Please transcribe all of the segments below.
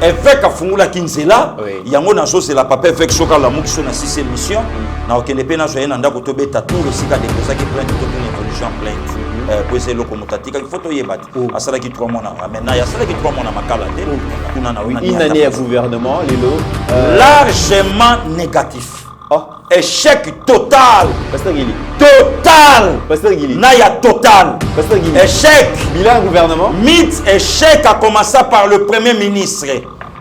évêque afungula kinzela yango nazo c'est la papa évêque soka la mukso na 6e mission na okende pe na joye na ndako to beta tour sika déposer qui plainte to une évolution plainte pour essayer loko mutatika il faut to yebati asala ki 3 mois na maintenant ya sala ki 3 mois na makala te kuna na une année à gouvernement lelo largement négatif. Échec total. Pasteur Guili. Total. Pasteur Guili. Naya total. Pasteur Guili. Échec. Bilan gouvernement. Mythe échec a commencé par le premier ministre.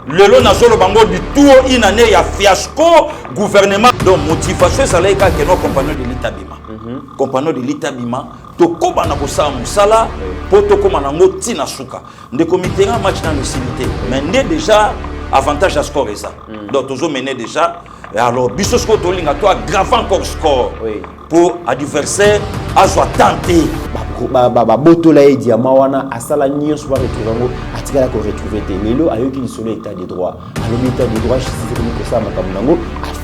Le long nazolo bango du tour une année il y a fiasco gouvernement. Donc motivation ça là que nos compagnons de l'État bima. Compagnons de l'État bima to koba na kosa musala pour to koma na ngoti na suka. De comité un match dans le cimetière. Mais né déjà avantage à score ça. Donc toujours mené déjà. Alors, Bissosko Tolinga, toi, grave encore score pour adversaire à soit tenté. Botola et Diamawana, à Salagny, soit retrouvé, à Tigala qu'on retrouve Télélo, à eux qui sont l'état des droits. À l'état des droits, je sais que ça m'a a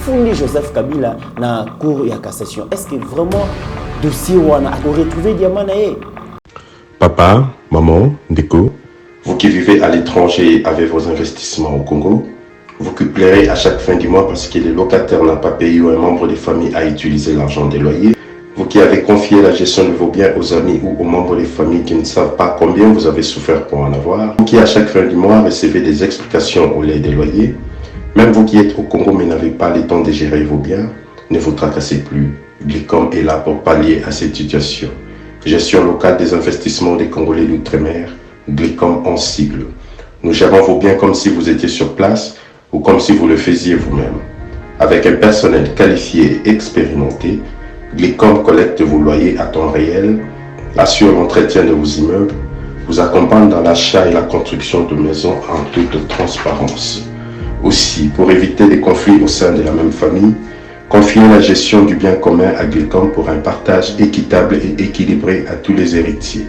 fondé Joseph Kabila dans la cour et la cassation. Est-ce que vraiment, dossier Wana a retrouvé Diamanae? Papa, maman, Ndeko, vous qui vivez à l'étranger avec vos investissements au Congo, vous cuplerez à chaque fin du mois parce que le locataire n'a pas payé ou un membre de famille a utilisé l'argent des loyers. Vous qui avez confié la gestion de vos biens aux amis ou aux membres des familles qui ne savent pas combien vous avez souffert pour en avoir. Vous qui à chaque fin du mois recevez des explications au lait des loyers. Même vous qui êtes au Congo mais n'avez pas le temps de gérer vos biens, ne vous tracassez plus. Glicom est là pour pallier à cette situation. Gestion locale des investissements des Congolais d'outre-mer, Glicom en sigle. Nous gérons vos biens comme si vous étiez sur place ou comme si vous le faisiez vous-même. Avec un personnel qualifié et expérimenté, Glicom collecte vos loyers à temps réel, assure l'entretien de vos immeubles, vous accompagne dans l'achat et la construction de maisons en toute transparence. Aussi, pour éviter des conflits au sein de la même famille, confiez la gestion du bien commun à Glicom pour un partage équitable et équilibré à tous les héritiers.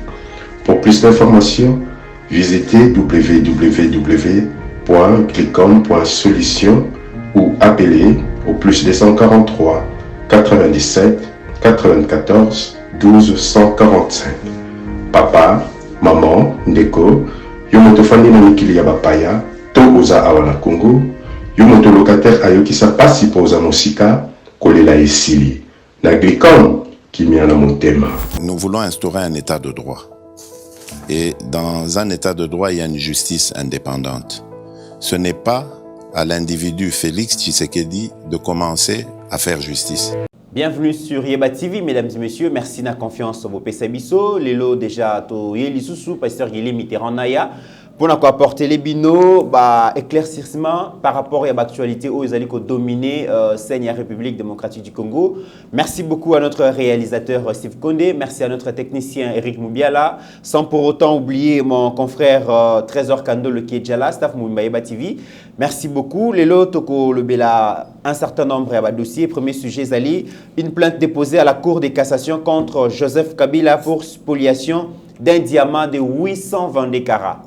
Pour plus d'informations, visitez www.glicom.solution ou appelez au plus 243 97 94 12 145. Papa, maman, Ndeko, yomotofani na mikili ya bapaya, to oza awana Congo, yomoto locataire ayokisa pasi po oza mosika, kolela esili. Na Glicom, kimia na motema. Nous voulons instaurer un état de droit. Et dans un état de droit, il y a une justice indépendante. Ce n'est pas à l'individu Félix Tshisekedi de commencer à faire justice. Bienvenue sur Yeba TV, mesdames et messieurs. Merci de la confiance au Pesabiso. Lelo déjà to Yeli Soussou, pasteur Guilhem Mitterrand Naya. Pour nous apporter les binos, éclaircissement par rapport à l'actualité où ils allaient dominer la République démocratique du Congo. Merci beaucoup à notre réalisateur Steve Kondé. Merci à notre technicien Eric Moubiala. Sans pour autant oublier mon confrère Trésor Kando, le qui est déjà là, staff Mouimba TV. Merci beaucoup. Lelo Toko le Bela, un certain nombre de dossiers. Premier sujet, Zali, une plainte déposée à la Cour de cassation contre Joseph Kabila pour spoliation d'un diamant de 822 carats.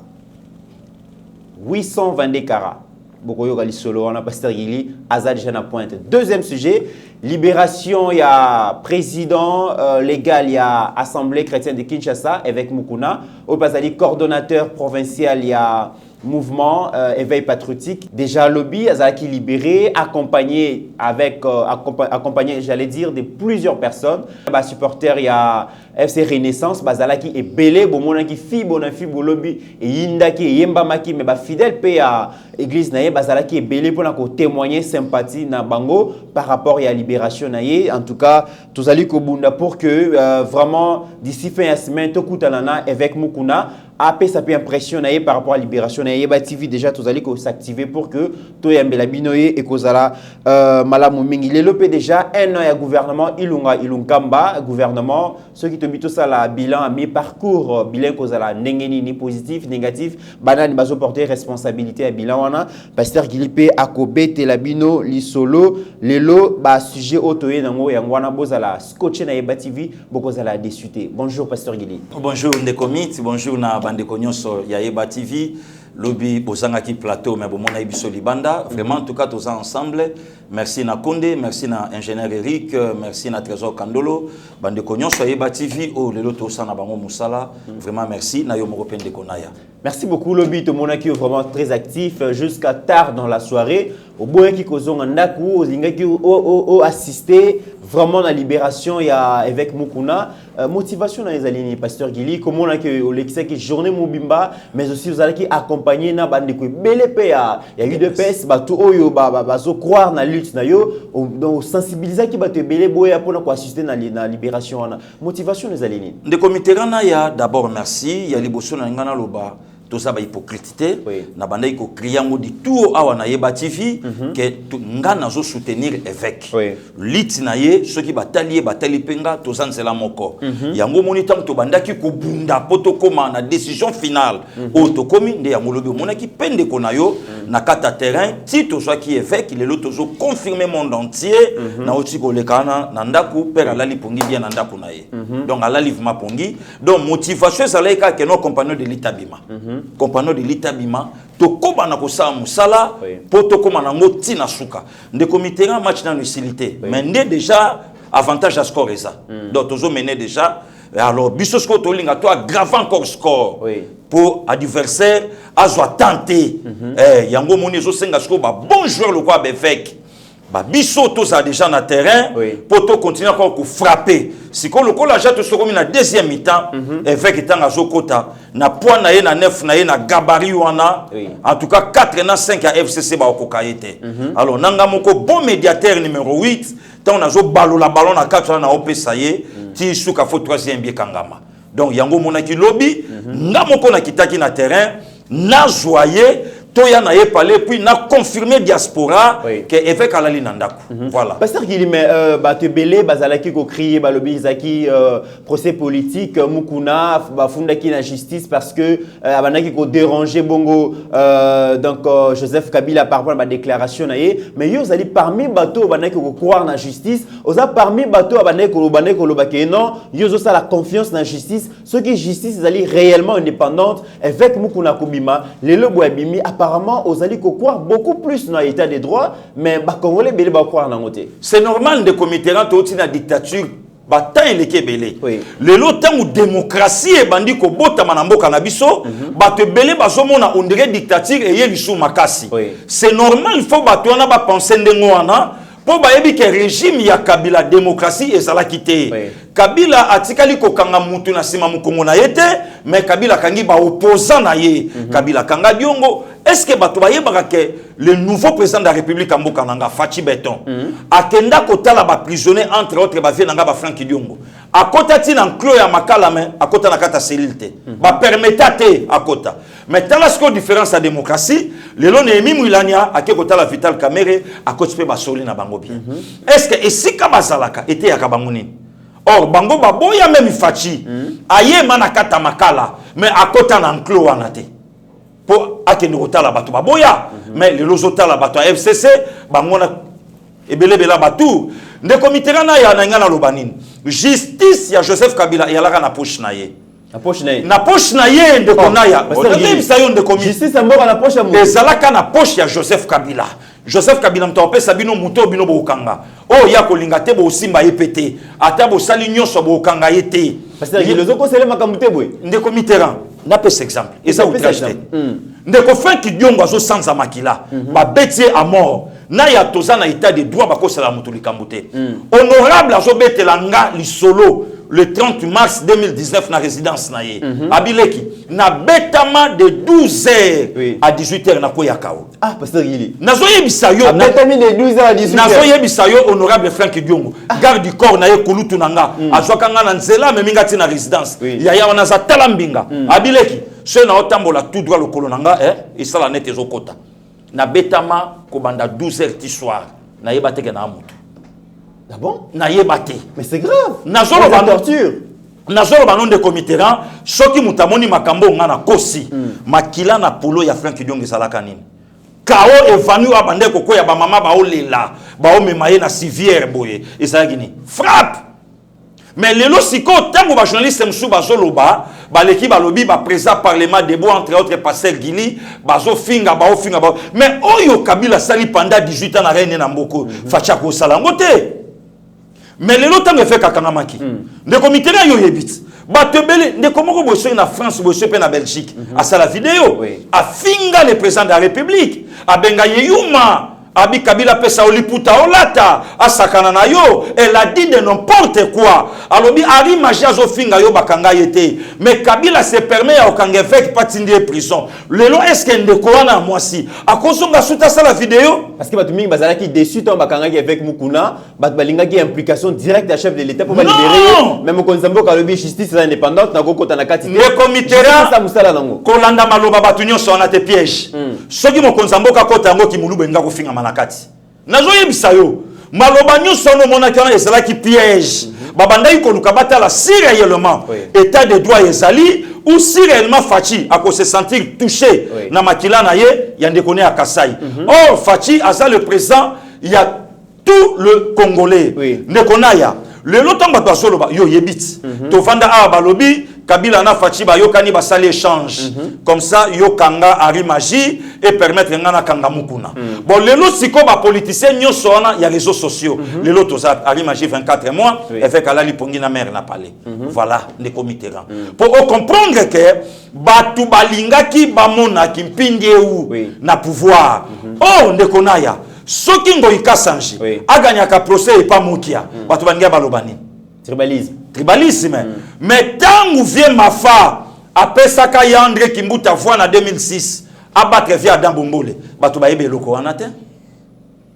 822 carats. Bokoyo Gali Solo, on a Pasteur Gili, Azad Jana Pointe. Deuxième sujet, libération, il y a président légal, il y a Assemblée chrétienne de Kinshasa, avec Mukuna. Au Pasali, coordonnateur provincial, il y a mouvement éveil patriotique. Déjà lobby, Azaki libéré, accompagné avec, accompagné, j'allais dire, de plusieurs personnes. Bah, supporter, il y a FC Renaissance, Bazalaki est belé, Bomonaki fi, Bonafi, Bolobi, et Yindaki, et Yembamaki, mais fidèle paix à l'église Naye, Bazalaki est belé pour témoigner sympathie na Bango par rapport à la libération Naye. En tout cas, tous allez Kobunda pour que vraiment d'ici fin de semaine, Tokutanana avec Mukuna. AP ça peut impressionner par rapport à la libération na Yeba TV déjà tous allez s'activer pour que to yambela binoye et kozala malamu mingi le déjà un an ya gouvernement ilunkamba gouvernement ceux qui te bito ça la bilan à mi-parcours bilan kozala ndengeni ni positif négatif banani bazo porter responsabilité à bilan wana pasteur Gilipe akobete la bino lisolo lelo ba sujet otoye nango yangwana bozala scotché na Yeba TV bokozala désuté. Bonjour pasteur Gili. Bonjour Ndekomit, bonjour na Ndeko Nyonso ya Yeba TV. lobby bozangaki plateau mais bomona biso libanda vraiment en tout cas tous ensemble merci na Konde merci na ingénieur Eric merci na Trésor Kandolo bande konyon soyez TV o lelo to sana bango musala vraiment merci na yo moko pende konaya. Merci beaucoup lobby to monaki vraiment très actif jusqu'à tard dans la soirée au boye qui kozonga ndaku ozingaki o assister vraiment la libération il y a avec Mukuna motivation dans les alignes pasteur Gili comment on a que au qui journée Mobimba mais aussi vous allez qui accompagner na bande ko belé il y a eu de pes bato oyo bazo croire na lutte na yo donc sensibiliser qui bato belé boya pour na assister na libération na motivation des alignes de comité rana ya d'abord merci ya liboso na ngana loba tout ça ba hypocrite na bandai ko crier di tout awa na yeba TV que ngana zo soutenir évêque lit na ye ceux qui batali penga to sanzela moko yango moni tant to bandaki ko bunda poto koma na décision finale o to komi nde yango lobi monaki pende ko na yo na kata terrain ti to soit qui évêque le loto zo confirmer monde entier na oti ko lekana na ndaku père alali pongi bien na ndaku na ye donc alali vima pongi donc motivation ça laika que nos compagnons de l'Itabima compagnon de l'Itabima to koba na kosala musala po to koma na ngoti na suka nde comité un match dans l'utilité mais ndé déjà avantage à score ça donc tozo mener déjà alors biso score to linga to aggrave encore score pour adversaire azwa tenter yango moni zo senga score ba bon joueur le quoi Évêque ba biso to ça déjà na terrain pour to continuer encore ko frapper si ko le ko la jette so comme na deuxième mi-temps Évêque tanga zo kota na point na ye na 9 na ye na gabarit wana en tout cas 4 na 5 à FCC ba ko kaité alors nanga moko bon médiateur numéro 8 tant on a zo ballon la ballon na 4 na opesa ye ti suka fo troisième bien kangama donc yango monaki lobby nga moko na kitaki na terrain na joyeux Toya na parlé puis n'a confirmé diaspora que évêque alali nandaku voilà pasteur Gili mais te belé bazalaki ko crier balobi zaki procès politique Mukuna bafundaki na justice parce que abanaki ko déranger bongo donc Joseph Kabila par rapport à ma déclaration na ye mais yo zali parmi bateau banaki ko croire na justice oza parmi bateau abanaki ko lobake non yo zo ça la confiance na justice ceux qui justice zali réellement indépendante évêque Mukuna Kobima lelo boabimi apparemment aux alliés qu'on croit beaucoup plus dans l'état des droits mais bah congolais belé ba croire dans côté c'est normal de comité là tout la dictature bataille les kebelé le lotant ou démocratie et bandi ko bota manamboka na biso ba te belé ba zomona on dirait dictature et yeli sou makasi c'est normal il faut ba to na ba penser ndengo wana pour ba yebi que régime ya Kabila démocratie et ça la quitter Kabila atikali ko kanga mutu na sima mukongo na yete mais Kabila kangi ba opposant na ye Kabila kanga diongo est-ce que bato ba yebaka que le nouveau président de la République amboka nanga Fachi Beton akenda kotala ba prisonnier entre autres ba vie nanga ba Frank Diongo akota ti na enclos ya makala mais akota na kata cellule te ba permettre te akota mais tant la score différence à démocratie le long emi muilania ake kotala Vital Kamerhe akoti pe ba soli na bango bien est-ce que esika bazalaka était ya kabanguni or bango baboya même Fachi aye manakata makala mais akota na enclos wana te pour akende kotala bato baboya mais le lozota la bato FCC bango na ebelebela batu nde comité na ya na ngana lobanine justice ya Joseph Kabila ya la na poche na ye na poche na ye nde konaya on sa yo nde comité justice amora na poche ya ezalaka na poche ya Joseph Kabila mtope sabino muto bino bokanga oh ya kolinga te bo simba yepete ata bo sali nyonso bokanga yete parce que les autres c'est makambu te boy nde comité na pes exemple et ça outrage nde ko fin ki diongo azo sanza makila ba betie à mort na ya toza na état de droit ba ko sala mutu likambu te honorable azo betela nga lisolo le 30 mars 2019 na résidence na ye abileki na betama de 12h à 18h na ko yakao pasteur Gili nazo yebisa yo betami de 12h à 18h nazo yebisa yo honorable Frank Diongo garde du corps na ye kulutu nanga azwaka nga na nzela me minga ti na résidence ya wana za tala mbinga abileki so na otambola tout droit le kolonanga et ça la net ezokota na betama ko banda 12h ti soir na yeba teke na amutu. Ah bon? Mais c'est grave. Nazolo ba torture. Nazolo ba non de comité ran, soki mutamoni makambo ngana kosi. Makila na polo ya Frank Diongo salaka nini. Kao evanu abande koko ya ba mama ba olela, ba o memaye na civière boye. Ezala gini. Frappe. Mais les siko tango ba journaliste msou bazoloba ba l'équipe balobi ba président parlement debout entre autres pasteur Gili bazo finga ba finga ba mais oyo Kabila sali pendant 18 ans na reine na mboko facha ko sala ngote mais les tango fait kakangamaki de comité na yo yebit ba tebele de komoko boso na France boso pe na Belgique à ça la vidéo a finga le président de la République a benga yuma Abi Kabila pesa oliputa olata asakana na yo elle a dit de n'importe quoi alors bi ari magia zo finga yo bakanga yete mais Kabila se permet ya okanga fek patindi prison lelo est-ce que ndekona moi si akosonga suta ça la vidéo parce que batu mingi bazala ki déçu ton bakanga avec Mukuna bat balinga ki implication directe à chef de l'état pour ba libérer même konzambo ka lobi justice indépendante na kokota na kati le comité ça musala nango kolanda maloba batu nyonso na te piège soki mo konzambo ka kota ngo ki muluba nga ko finga manakati nazo yebisa yo maloba nyonso no mona kana ezala ki piège babanda iko lukabata la si réellement état de droit ezali ou si réellement Fachi a se sentir touché na makila na ye yande koné à Kasai oh Fachi a ça le président il y a tout le Congolais ne konaya le lotang bato solo yo yebit to vanda a balobi Kabila na Fachi ba yo kani ba sali échange comme ça yo kanga ari magie et permettre ngana kanga mukuna bon lelo siko ba politicien nyonso wana ya réseaux sociaux lelo to za ari magie 24 mois avec alali pongi na mère na parler voilà les comités pour comprendre que batu balingaki bamona kimpindi ou na pouvoir oh ndekonaya soki ngoyi kasanji aganyaka procès et pas mokia batu bangia balobani tribalisme mais tangu vie mafa apesaka Yandre Kimbuta voix en 2006 abattre via Dambombole batu bayibe loko wana te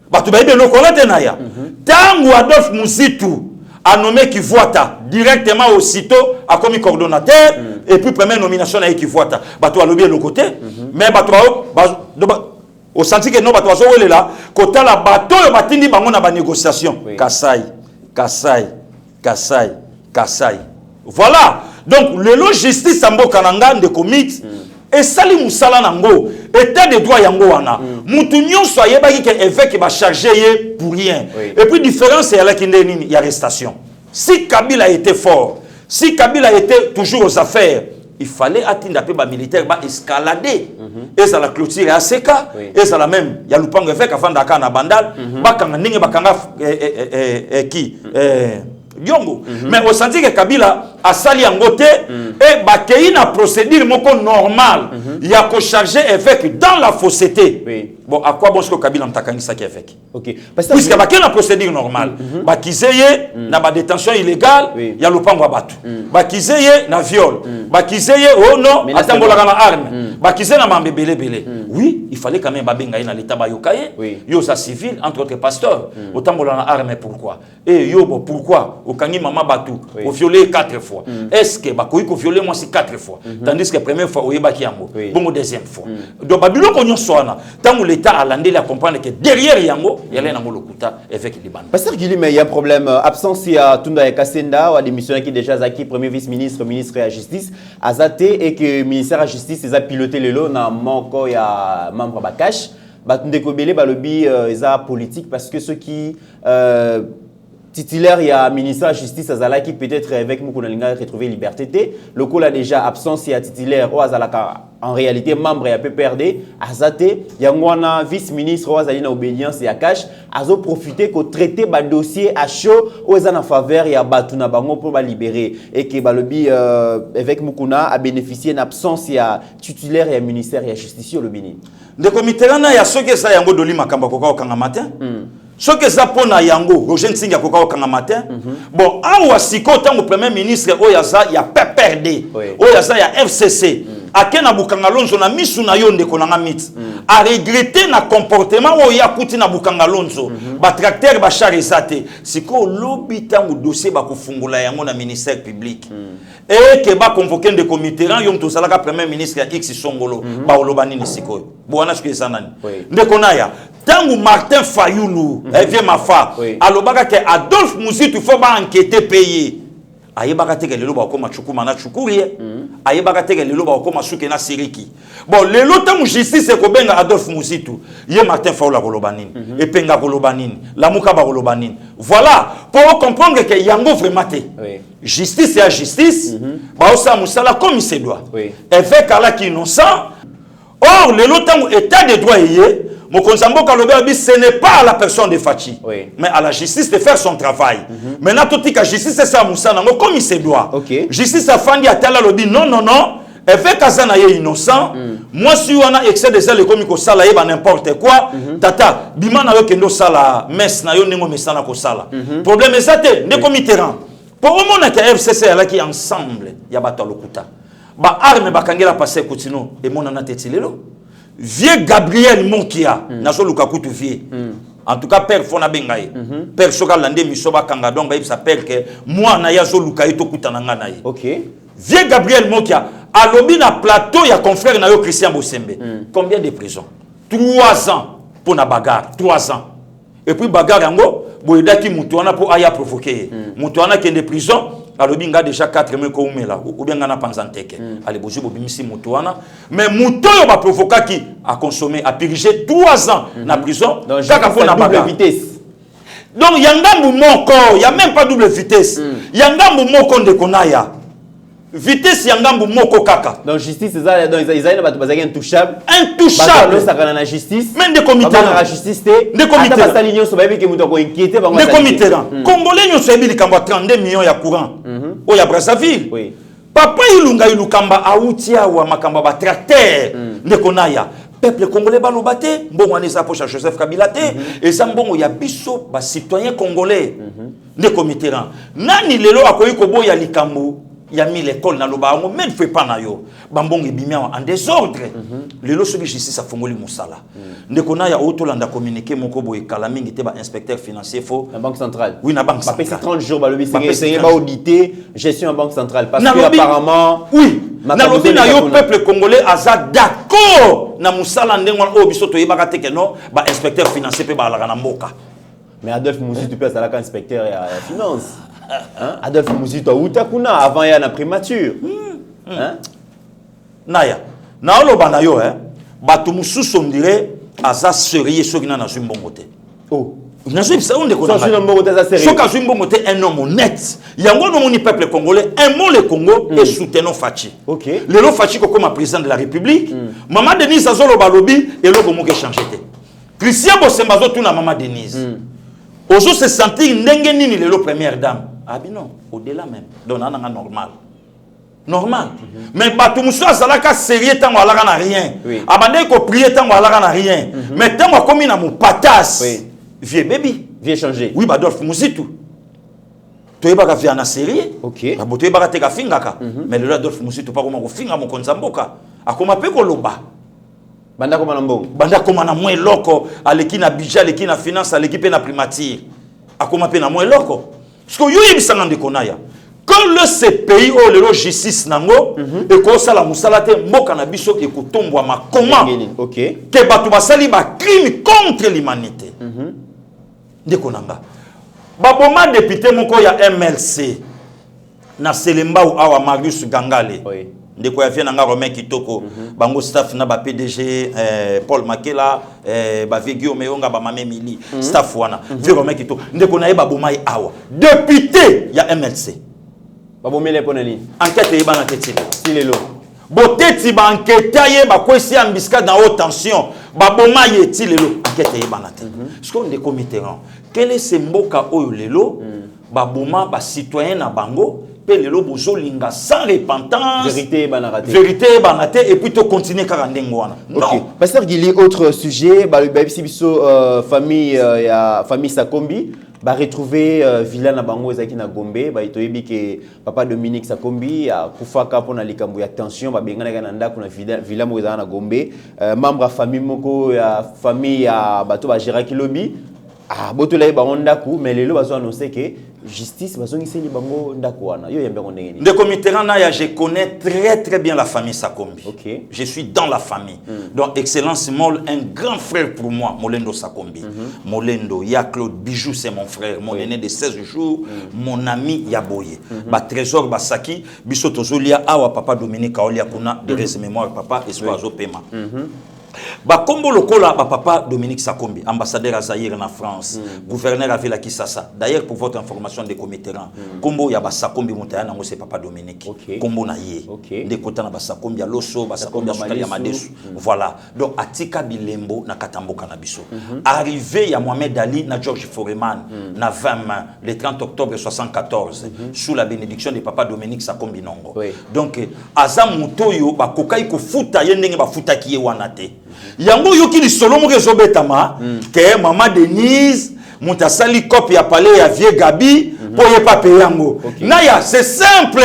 batu bayibe loko wana te naya tangu Adolphe Muzitu a nommé Kivuata directement aussitôt a commis coordonnateur et puis première nomination na Kivuata batu alobi loko te mais batu au senti que non batu bazo welela kotala bato yo batindi bango na ba négociation Kasai. Voilà. Donc, le justice sambo kananga de commit et sali musala nango état de droit yango wana. Mutu nyonso ayebaki ke évêque ba chargé pour rien. Et puis différence c'est la kindeni il y a arrestation. Si Kabila était fort, si Kabila était toujours aux affaires, il fallait atteindre peu ba militaire ba escalader. Et ça la clôture à seka et ça la même il y a lupango évêque avant d'aka na bandal ba kanga ninge ba kanga qui Yongo. Mais au senti que Kabila a sali en côté et bakei na procédure moko normal. Il y a ko charger évêque dans la fausseté. Bon, à quoi bon ce que Kabila mtakangi ça qui évêque? OK. Puisque bakei na procédure normale. Bakizeye na ba détention illégale, il y a lupango batu. Bakizeye na viol. Bakizeye oh non, atambola na arme. Bakizeye na mambebele belé. Oui, il fallait quand même babenga na l'état ba yokaye. Yo sa civil entre autres pasteurs. Otambola na arme pourquoi? Et yo pourquoi? Au kangi mama batu, au violé 4 fois. Est-ce que bakoui ko violé moi c'est 4 fois? Tandis que première fois au yebaki yango, bon deuxième fois. Donc babilo ko nyonso wana, tango l'état a landé la comprendre que derrière yango, il y a nango lokuta avec Liban. Pasteur Gili, mais il y a un problème absence il y a Tunda Kasenda ou démissionnaire qui déjà Zaki premier vice-ministre, ministre de la justice, Azate et que le ministère de la justice ils a piloté le lot dans manko il y a membre Bakash, Batunde Kobele balobi ils a politique parce que ceux qui titulaire, il y a ministre de la Justice Azala qui peut-être avec Moukonalinga retrouver liberté. Le coup là déjà absence, il y a titulaire ou Azala en réalité membre il y a PPRD. Azate, il y a un vice-ministre ou Azalina obédience et Akash. Azo profiter qu'on traiter le dossier à chaud ou en faveur il y a Batuna Bango pour libérer et que balobi avec Moukouna a bénéficié d'une absence il y a titulaire et un ministère et un justicier le Bénin. De comité là il y a ceux qui ça yango doli makamba koka okanga matin. Ce que ça pour na yango, Roger Nsinga koka okanga matin. Bon, awa siko tango premier ministre oyaza ya PPRD, oyaza ya FCC. Akena bukanga lonzo na misu na yo ndeko na mit. A regretter na comportement oya kuti na bukanga lonzo. Ba tracteur ba charizate. Siko lobi tango dossier ba kufungula yango na ministère public. Et que ba convoquer de comité ran yom to salaka premier ministre ya X Songolo ba olobani ni siko. Boana ce que ça nani. Ndeko na ya tango Martin Fayoulou, vient ma fa. Alobaka que Adolphe Muzitu faut ba enquêter payer. ayebaka te ke lelo ba koma chukuma na chukuri ayebaka te ke lelo ba koma suke na siriki bon lelo tamu justice ko benga Adolphe Muzitu ye Martin Fayulu koloba nini epenga koloba nini lamuka ba koloba nini voilà pour comprendre que yango vraiment te justice ya justice ba osa musala comme il se doit évêque ala ki innocent or lelo tamu état de droit yé ce n'est pas à la personne de Fachi, mais à la justice de faire son travail. Maintenant, tout la justice, c'est ça, comme il se doit. Justice a fait non, non, non. Elle fait Kazana est innocent. Moi, si on a excès de zèle, comme il sala n'importe quoi, tata, bimana yo kendo sala, mes na yo nengo mesana ko sala. Problème est ça, ne comme terrain. Pour au monde que FCC là qui ensemble, ya bato lokuta. Ba arme ba kangela passer kutino et mon ana tetilelo. Vieux Gabriel Monkia, naso lukakutu vieux. En tout cas, père Fona Bengaye. Père Soka Lande Misoba Kangadon, ça père que moi na yazo lukaito kutananga naye. OK. Vieux Gabriel Monkia, à l'obi na plateau, il y a confrère na yo Christian Bosembe. Combien de prisons? 3 ans pour na bagarre, 3 ans. Et puis bagarre yango, boyedaki mutuana pour aya provoquer. Mutuana qui est de prison. Alors, il y a déjà 4 mois ou bien il y a Panzanteke. Allez, bonjour, Bobimisi Moutouana. Mais Moutou va provoquer qui a consommé, a purgé 3 ans dans la prison. Donc, il y a double vitesse. Donc, il y a un mouvement, il n'y a même pas double vitesse. Il y a un mouvement de Konaya. Vitesse, il y a un mouvement kaka. Donc, justice, ils ont intouchable. Intouchable. La justice. Même des comités. La justice, des comités. Des comités. Congolais, nous sommes 32 millions de courant. Au ya Brazzaville. Papa Ilunga Ilukamba Aoutia ou Makamba Batrater. Ne konaya. Peuple congolais balobate. Bon, on est approché à Joseph Kabila. Et ça, bon, il y a biso, citoyens congolais. Ne comités. Nani lelo akoyi kobo ya likambo. Il y a mis l'école dans le bas, mais ne fait pas nayo. Bambong est en désordre. Les lois de justice a fongoli moussala. Ne connaît ya autolanda communiqué mon kobo et kalaming était inspecteur financier faux. La banque centrale. Oui, la banque centrale. Ça 30 jours, c'est pas audité gestion en banque centrale parce que apparemment. Oui. Nalobi na yo peuple congolais aza d'accord na moussala ndengwa o bisoto yebaka teke no ba inspecteur financier pe ba la na mboka. Mais Adolphe Mouzi tu peux ça là quand inspecteur à finance. Hein? Adolphe Mouzi Outakuna avant il y a la primature. Hein? Naya. Na oloba na yo batu mususu ndire aza sérieux soki na zumbo moté. Oh. Nazo bisa onde ko na. Soki na mbongo za sérieux. Soka zumbo moté un homme honnête. Yango no moni peuple congolais aimons le Congo et soutenons Fachi. OK. Lelo Fachi ko comme président de la République. Maman Denise azolo balobi et loko mo ke changer té. Christian Bosemba zo tuna maman Denise. Ozo se sentir ndenge nini lelo première dame. Ah bien non, au-delà même. Donc, on a normal. Normal. Mais batou moussa zalaka sérieux tant on n'a rien. Abandé ko prier tant on n'a rien. Mais tant on comme na mon patas. Vieux baby, vieux changer. Oui, Adolphe Muzitu. Tu es pas via na sérieux. OK. Ba boto ba te ka fingaka. Mais le Adolphe Muzitu pas comment ko finga mon konzamboka. Akoma pe ko loba. Banda koma na mbongo. Banda koma na moins loko, aleki na budget, aleki na finance, aleki pe na primature. Akoma pe na moins loko. Parce que yo yebisanga ndekonaya. Quand le CPI ou le justice nango et ko sala musala te mboka na biso e ko tombwa ma comment OK ke batu basali ba crime contre l'humanité. Ndekonanga. Baboma député moko ya MLC na Selemba ou awa Marius Gangale. Oui. Ndeko ya fiena nga Romain Kitoko bango staff na ba PDG Paul Makela ba Vigio Meyonga ba Mame Mili staff wana Romain Kitoko ndeko na yeba bomai awa député ya MLC ba bomele poneli enquête yeba na tetile silelo boteti ba enquête yeba kwesi ambiska dans haute tension ba bomai etilelo enquête yeba na te ce qu'on de committeront quel est ce mboka oyo lelo ba boma ba citoyen na bango Pelelo bozolinga sans repentance. Vérité banarate. Vérité banate et puis tu continuer karandengwana. Non. OK. Pasteur Guili, autre sujet, ba biso famille famille Sakombi ba retrouver villa na bango ezaki na Gombe, ba itoyebi ke papa Dominique Sakombi a kufaka pona likambo ya tension ba bengana na ndako na villa mo na Gombe, membre famille moko ya famille ya bato ba Gérard Kilobi. Ah, boto la ba ondaku mais lelo bazo annoncer que justice bazongi seli bango ndako wana yo yambe ngondengeni Ndeko Mitterrand ya je connais très bien la famille Sakombi. OK. Je suis dans la famille. Donc excellence Mol, un grand frère pour moi, Molendo Sakombi. Molendo ya Claude Bijou c'est mon frère, mon aîné de 16 jours, mon ami Yaboye. Ba trésor Basaki, biso tozolia awa papa Dominique Aolia kuna de res mémoire papa espoir zo pema. Ba kombo lokola ba papa Dominique Sakombi, ambassadeur à Zaïre en France, gouverneur à Villa Kisasa. D'ailleurs pour votre information de Mitterrand, kombo ya ba Sakombi Moutaya nango c'est papa Dominique. Kombo na ye. De kota na ba Sakombi ya Loso, ba Sakombi ya Sukali ya Madesu. Voilà. Donc atika bilembo na katamboka na biso. Arrivé ya Mohamed Ali na George Foreman na 20 le 30 octobre 74 sous la bénédiction de papa Dominique Sakombi Nongo. Donc azam mutoyo ba kokai ko futa ye ndenge ba futa ki ye wana te. Yango yoki li solo mo rezo betama ke mama Denise mutasali copie ya palais ya Vieux Gabi pour ye pape yango. Naya c'est simple.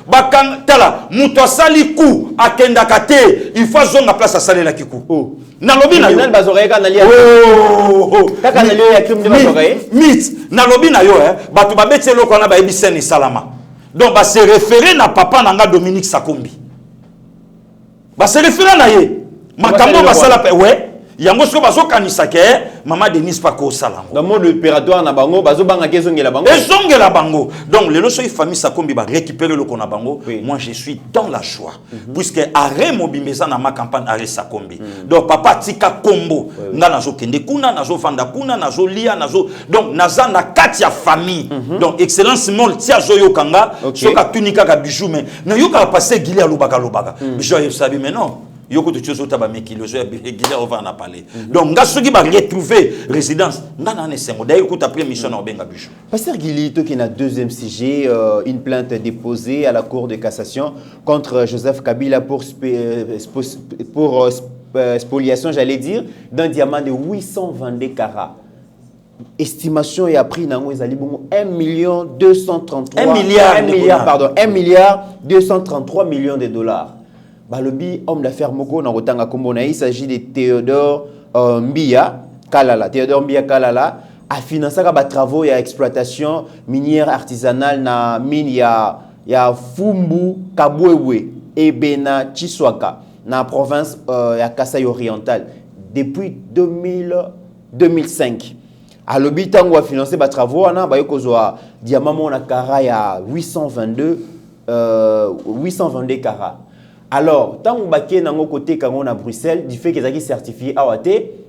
Bakang tala mutasali ku akenda kate il faut zonga place à saler la kiku. Na lobi na yo bazoreka na lia. Kaka na lia ya crime de bazoreka. Mit na lobi na yo batu babetse loko na ba ebiseni salama. Donc ba se référer na papa nanga Dominique Sakombi. Ba se référer na ye. Makambo basala pe ouais yango so bazo kanisa ke mama Denise pa ko salango dans mode opératoire na bango bazo banga kezongela bango ezongela bango donc les loso famille Sakombi ba récupérer le kona bango moi je suis dans la joie puisque arrêt mobimbeza na ma campagne arrêt Sakombi donc papa tika kombo nga nazo kende kuna nazo vanda kuna nazo lia nazo donc naza na kati ya famille donc excellence mol tia zoyo kanga soka tunika ka bijou mais na yoka passer gili alobaka bijou ya sabi mais non yoko de choses otaba meki le jeu Guilherme on va en parler donc ngasoki ba retrouver résidence ngana ne sengo d'ailleurs écoute après mission na benga bijou Pasteur Guili to qui na deuxième sujet une plainte déposée à la cour de cassation contre Joseph Kabila pour spoliation j'allais dire d'un diamant de 822 carats. Estimation et a pris nango ezali bongo 1 milliard 233 millions de dollars. Balobi homme d'affaires moko na rotanga kombo na il s'agit de Théodore Mbia Kalala. Théodore Mbia Kalala a financé ba travaux ya exploitation minière artisanale na mine ya Fumbu Kabwewe et Bena Chiswaka na province ya Kasai oriental depuis 2005. Alobi tango a financé ba travaux na ba yokozwa diamant na kara ya 822 carats. Alors, tant que baké nango côté kango na Bruxelles, du fait qu'ils ont certifié AOT,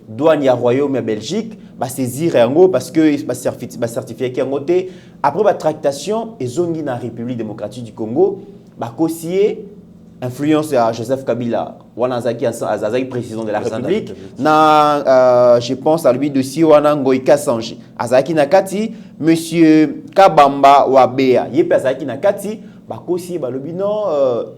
douane ya Royaume et Belgique, ba saisir yango parce que ba certifié ki ngoté après ba tractation ezongi na République démocratique du Congo, ba kosier influence à Joseph Kabila, wana azaki président de la République, na je pense à lui dossier wana Ngoïka Sanji. Azaki nakati monsieur Kabamba Wabea, yepe azaki nakati bakosi balobi non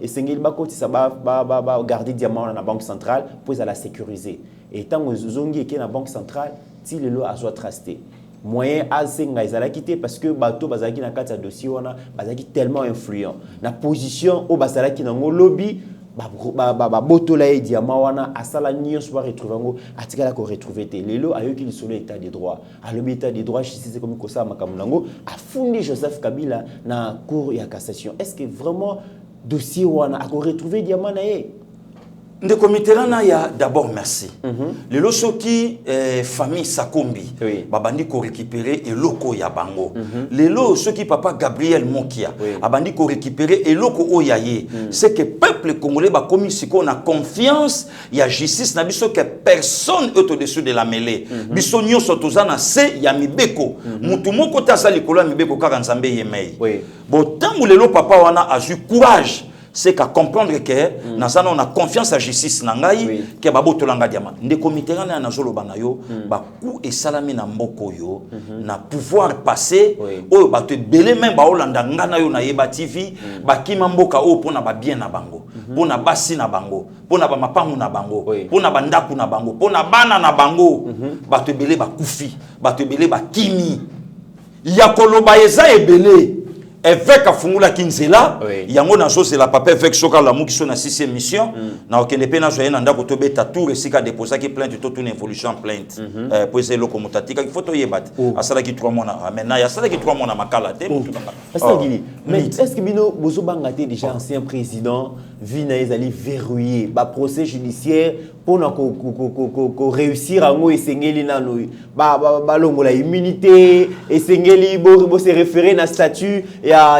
esengeli bakoti ça ba garder diamant na banque centrale pour la sécuriser et tant zongi eke na banque centrale ti lelo azwa trusté moyen asenga ezalaki te parce que bato bazalaki na kati ya dossier wana bazalaki tellement influent na position o bazalaki nango lobby botola e diamant wana asala nyonso ba retrouver ngo atikala ko retrouver te lelo ayoki lisolo état de droit alobi état de droit justice comme kosa makamu nango afundi Joseph Kabila na cour ya cassation. Est-ce que vraiment dossier wana a ko retrouver diamant na ye Ndeko Mitterrand ya d'abord merci. Les losoki famille Sakombi babandi ko récupérer eloko ya bango. Les losoki papa Gabriel Mokia abandi ko récupérer eloko oyaye. C'est que peuple congolais ba komi siko na confiance ya justice na biso que personne est au-dessus de la mêlée. Biso nyonso tozana se ya mibeko. Mutu moko tasa likolo ya mibeko kaka nzambe yemei. Bon tangu lelo papa wana a eu courage c'est qu'à comprendre que nous avons confiance à la justice nangai que babo tolanga diamant ndeko Mitterrand na zolo banayo ba ku et salami na mboko yo na pouvoir passer o ba te belé même ba olanda ngana yo na yeba TV ba kima mboka o pona ba bien na bango pona basi na bango pona ba mapangu na bango pona ba ndaku na bango pona bana na bango ba te belé ba kufi ba te belé ba kimi ya koloba eza ebelé évêque afungula kinzela Oui. yango nazo c'est la papa évêque soka la mu qui sont na 6e mission na okende pe na joye na ndako to beta tour esika déposer ki plainte to une évolution en plainte pour essayer loko mutatika ki photo yebat asala ki 3 mois na maintenant ya sala ki 3 mois na makala te Pasteur Guili, mais est-ce que bino bozo bangate déjà ancien président vina ezali verrouillé ba procès judiciaire pour na ko réussir à ngo esengeli nano ba longola immunité esengeli bo se référer na statut ya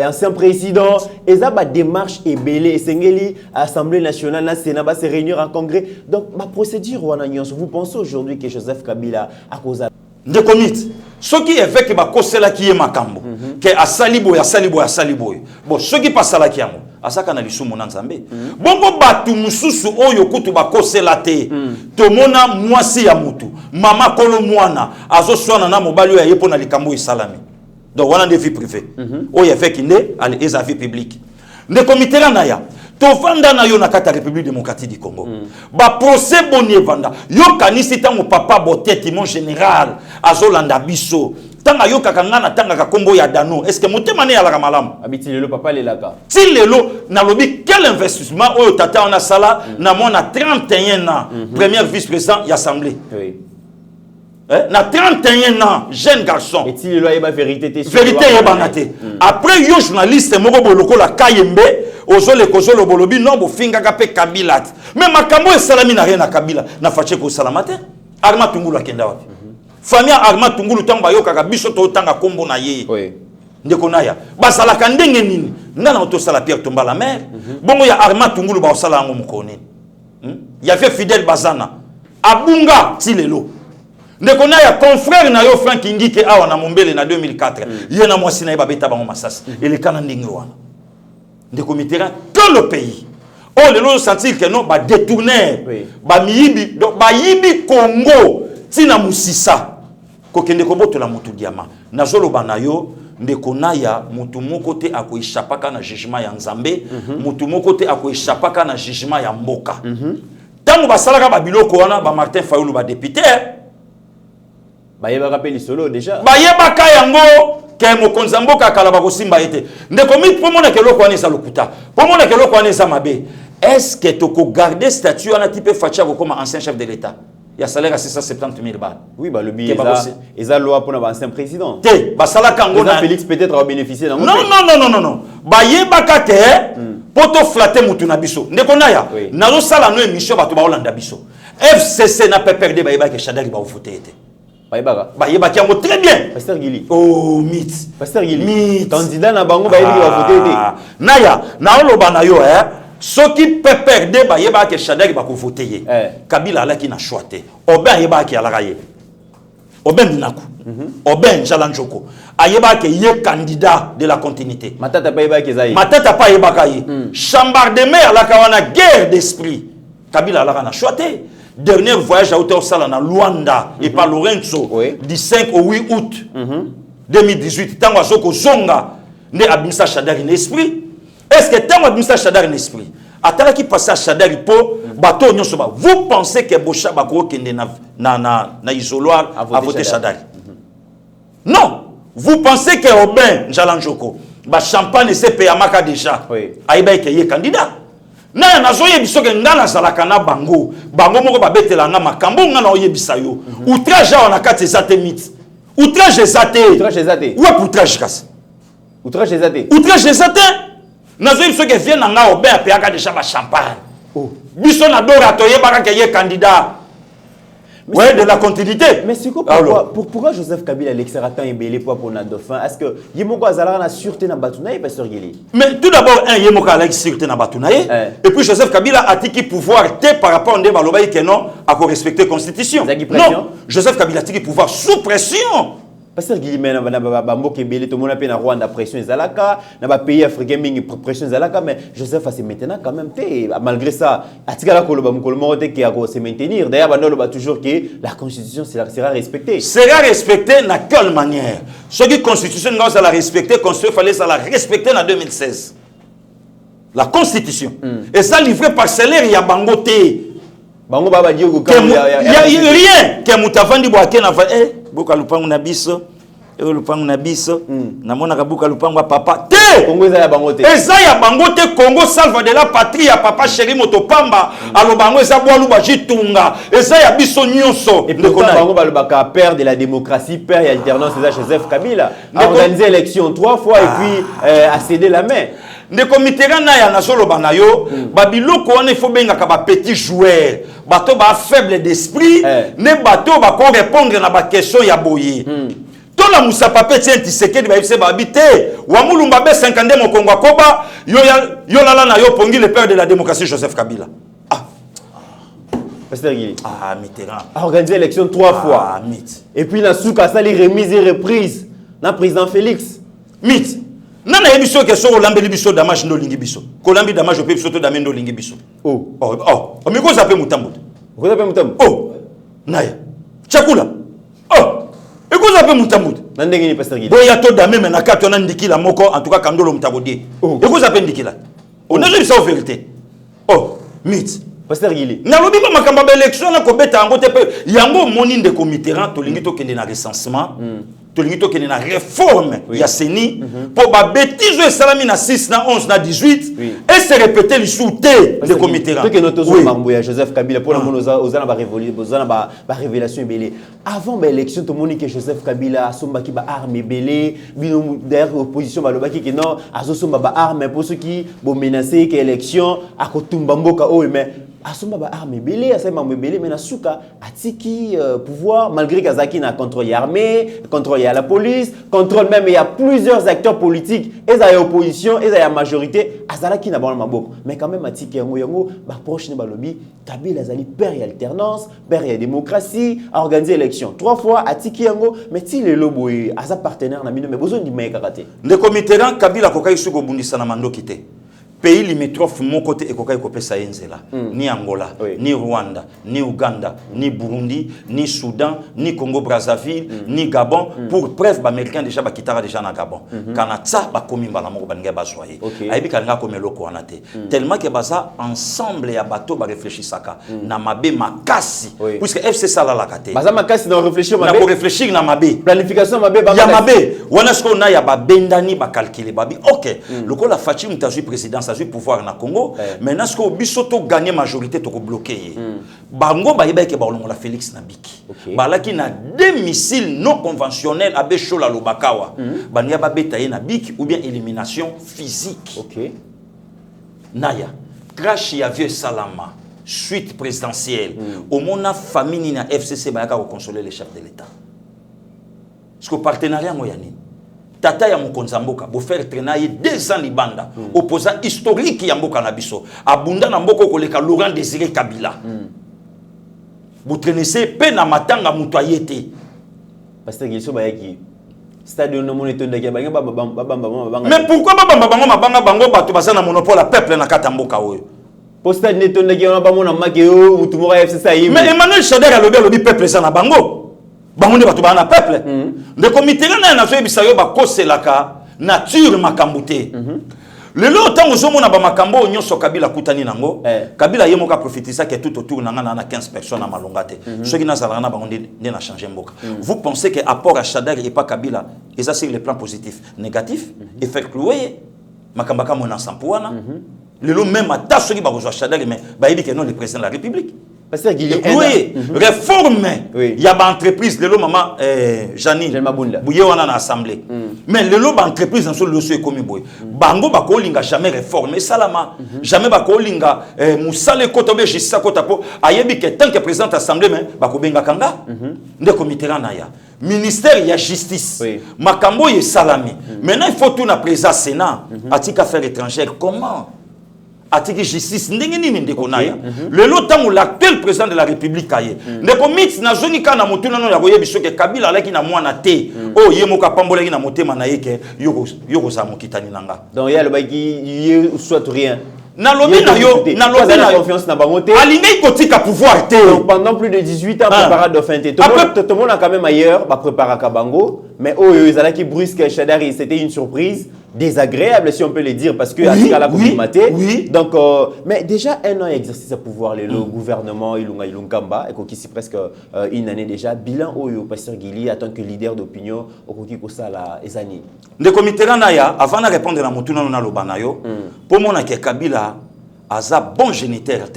ancien président et ça ba démarche ebelé esengeli Assemblée nationale na Sénat ba se réunir en congrès donc ma procédure wana nyonso vous pensez aujourd'hui que Joseph Kabila a cause de commit ce qui est fait que ba kosela ki makambo que asalibo ya salibo bon ce qui passe la kiamo asaka na lisumu na nzambe bongo batu mususu oyo kutu ba kosela te to mona mwasi ya mutu mama kolo mwana azo swana na mobali ya yepo na likambo isalami donc wana de vie privée oyo fait kinde ali eza vie publique de comité na ya to vanda na yo na kata République démocratique du Congo ba procès boni vanda yo kanisi tango papa boteti mon général azolanda biso tanga yo kakangana tanga ka kombo ya dano est-ce que motema ne ala malamu habiti le papa lelaka ti lelo na lobi quel investissement oyo tata on a sala na mona 31 ans premier vice-président y assemblée oui na 31 ans jeune garçon et ti lelo ayeba vérité yebangate après yo journaliste moko boloko la kayembe ozole kozolo bolobi non bo finga ka pe Kabila mais makambo esalami na rien na Kabila na fache ko salamate Arma Tungulu akenda wapi famille Arma Tungulu tamba yo kaka biso to tanga kombo na ye oui ndeko naya basala ka ndenge nini ngana to sala Pierre Tomba la mère bongo ya Arma Tungulu ba sala ngo mukoni ya fait Fidèle Bazana abunga tilelo ndeko naya confrère na yo Frank Ngike awa na Mombele na 2004 ye na mwasi na ye babeta bango masasi ele kana ndenge wana de comité que le pays. Oh, les gens sentir que non, bah détourner, bah miibi, donc bah yibi Congo, tina musisa, kokende kobo to la mutu diama. Nazolo banayo, ndeko naya mutu mokote ako ishapaka na jugement ya Nzambe, mutu mokote ako ishapaka na jugement ya mboka. Tango basalaka ba biloko wana ba Martin Fayulu ba député, ba yeba rappeli solo déjà. Ba yeba ka yango ke mokonza mboka kala ba kosimba ete ndeko mi pomona ke loko anisa lokuta pomona ke loko anisa mabe est-ce que to ko garder statut ana type facha comme ancien chef de l'état ya salaire à 670 000 balles oui bah le billet eza loi pour ancien président te ba sala kango na Félix peut-être va bénéficier dans non ba yeba ka te poto flatter mutu na biso ndeko naya nazo sala no émission bato ba Holanda biso FCC na pe perdre ba yeba ke Shadari ba voter ete ba yeba ki yango très bien Pasteur Guili oh mythe Pasteur Guili mythe candidat na bango ba yebi ba voter ete naya na oloba na yo ce qui peut perdre ba yeba ke Shadari ba ko voter ye Kabila ala ki na choité oben yeba ki ala ye oben binaku oben Jalanjoko ayeba ke ye candidat de la continuité matata pa yeba ke zayi matata pa yeba ka ye chambardement ala ka wana guerre d'esprit Kabila ala na choité. Dernier voyage à hauteur sala na Luanda et par Lorenzo du 5 au 8 août 2018 tango azoko zonga ne abimisa Shadari n'esprit est-ce que tango abimisa Shadari n'esprit atala ki passer à Shadari po bato nyonso ba vous pensez que Bocha ba ko kende na isoloir à voter Shadari non vous pensez que Robin Njalanjoko ba champagne c'est payamaka déjà aiba ke ye candidat na nazoye bisoke ngana zalaka na bango moko babetela nga makambo ngana oyebisa yo outrage na kati ezate mythe outrage ezate ouais outrage kasa outrage ezate nazoye bisoke vient na nga obe apeyaka déjà ba champagne biso na dora toyebaka ke ye candidat ouais, de la continuité. Mais c'est quoi pourquoi Joseph Kabila l'exera tant ébélé pour la dauphin? Est-ce que Yemoko Azala na sûreté na Batounaï, Pasteur Guili? Mais tout d'abord, Yemoko a la sûreté na Batounaï. Et puis Joseph Kabila a dit pouvoir par rapport à Ndé Balobaï que non, à respecter la Constitution. Non, Joseph Kabila a dit pouvoir sous pression. Pasteur Guili, mais Bamboke Bélé, tout le monde a na Rwanda pression Zalaka, na ba pays africain pression Zalaka, mais Joseph a se maintenant quand même fait. Malgré ça, Atikala Koloba Mukolomo qui a se maintenir. D'ailleurs, Bandolo va toujours que la Constitution sera respectée. Sera respectée de quelle manière? Ce qui Constitution nous a la respecter, Constitution fallait ça la respecter en 2016. La Constitution. Et ça livré par Célaire, il y a Bangote. Bango Baba Diogo, il y a rien que Moutavandi Boaké n'a pas. Bokalupangu Nabiso, lupango na biso namona kabuka lupango papa te Congo eza ya bango te eza ya bango te Congo salva de la patrie ya papa chéri motopamba alobango eza bwalu bajitunga eza ya biso nyonso et pourtant bango balobaka père de la démocratie père et alternance eza Joseph Kabila a organisé élection 3 fois et puis a cédé la main ndeko Mitterrand na ya nazoloba na yo babiloko wana il faut benga ka ba petit joueur bato ba faible d'esprit ne bato ba ko répondre na ba question ya boye Tola Moussa Papé tient Tshisekedi ba yebise ba habité wa mulumba be 52 mokongo akoba yo lala na yo pongi le père de la démocratie Joseph Kabila. Pasteur Guili. Mitterrand a organisé l'élection 3 fois. Et puis na souka sali remise et reprise na président Félix. Nana yebiso ke so olambeli biso damage ndo lingi biso. Ko lambi damage pe biso to damendo lingi biso. Miko zape mutambo. Ko zape mutambo. Naya. Chakula. Eko zape mutambo. Nandengini Pasteur Guili. Boya to dame na kato na ndikila moko en tout cas kandolo mutabodi. Eko zape ndikila. On a dit ça en vérité. Pasteur Guili. Na lobi ba makamba ba élection na ko beta ngo te pe yango moni ndeko Mitterrand to lingi to kende na recensement. Tolingito kene na réforme ya seni pour ba bêtise et salami na 6 na 11 na 18 et se répéter le souté de comité là que notre mambo ya Joseph Kabila pour la monoza ozana ba révolution ozana ba révélation belé avant ba élection to moni que Joseph Kabila somba ki ba arme belé bino derrière opposition ba lobaki que non azo somba ba arme pour ceux qui bo menacer que élection akotumba mboka o mais asomba ba arme belé asema mbelé mais na suka atiki pouvoir malgré kazaki na contrôle armée contrôle à la police, contrôle même, il y a plusieurs acteurs politiques, et il y a opposition, et il y a majorité, azala qui n'a pas maboko. Mais quand même, atiki yango, proche ne balobi, Kabila azali père et alternance, père et démocratie, a organisé l'élection 3 fois, atiki yango, mais si le lobo est asa partenaire na mino, mais besoin du meilleur karaté. Ndeko Mitterrand Kabila kokai suko bundisa na mando kite. Pays limitrophe mon côté et kokai kopesa yenzela ni Angola ni Rwanda ni Uganda ni Burundi ni Soudan ni Congo Brazzaville ni Gabon pour bref ba américain déjà ba kitara déjà na Gabon kana tsa ba komi mbala moko banenge ba soyer aibi kanga komelo ko anate tellement que baza ensemble ya bato ba réfléchisaka na mabe makasi puisque FC sala la kate baza makasi na réfléchir mabe na ko réfléchir na mabe planification mabe ba ya mabe wana sko na ya ba bendani ba calculer babi OK loko la Fachi mutazu président ça pouvoir na Congo maintenant ce que bisoto gagner majorité to ko bloquer bango ba yeba ke ba olongola Félix Nabiki balaki na 2 missiles non conventionnels abe shola lobakawa banya ba betaye na biki ou bien élimination physique naya crash ya vieux Salama suite présidentielle au mona famille na FCC ba yaka ko consoler le chef de l'État ce que partenariat moyani tata ya mokonza mboka bo faire traîner 2 ans libanda opposant historique ya mboka na biso abunda na mboko koleka Laurent Désiré Kabila bo traîner pe na matanga muto ayete Pasteur Gilso bayaki stade no moneto ndaki banga baba mais pourquoi baba bango bato basana monopole peuple na kata mboka oyo posta neto ndaki on ba mona makeo mutu moko FC sa yimi mais Emmanuel Shader alobi peuple sana bango bango ne bato bana peuple de comité na na so bisayo ba koselaka nature makambute le longtemps ozomona ba makambo nyonso Kabila kutani nango Kabila yemo ka prophétisa que tout autour na 15 personnes à malongate ceux qui na zalana na bango ne na changer mboka vous pensez que apport à Shader et pas Kabila et ça sur les plans positifs négatifs et faire clouer makambaka mona sampuana le long même à ceux qui ba rejoindre Shader mais ba yebi que non le président de la République. Pasteur Guili réforme il y a ba entreprise le maman Janine Mabunda bouye wana na assemblée mais le ba entreprise dans le dossier comme boy bango ba ko linga jamais réformer salama jamais ba ko linga musale ko tobe jissa ko tapo ayebi que tant que président assemblée mais ba ko benga kanga nde comité na ya ministère ya justice makambo ye salami maintenant il faut tout na président Sénat atika affaires étrangères comment atiki justice ndenge nini ndeko naya lelo tango l'actuel président de la République aye ndeko mix na zoni kana mutuna no ya koyebi soke Kabila alaki na mwana te o yemo ka pambolaki na motema na yeke yoko za mokitani nanga donc ya le baki soit rien na lobi na yo confiance na bangote alingai kotika pouvoir te pendant plus de 18 ans préparat de fin te tout le monde a quand même ailleurs ba préparer ka bango mais qui brusque Chadari, c'était une surprise désagréable, si on peut le dire, parce que oui. Donc, mais déjà un an d'exercice à pouvoir, le gouvernement Ilungamba, et qui c'est presque une année déjà, bilan au pasteur Guili en tant que leader d'opinion au ça la Ezani. Le comité Naya, avant de répondre à Motuna na Lobanayo, pour mon que Kabila a bon géniteur,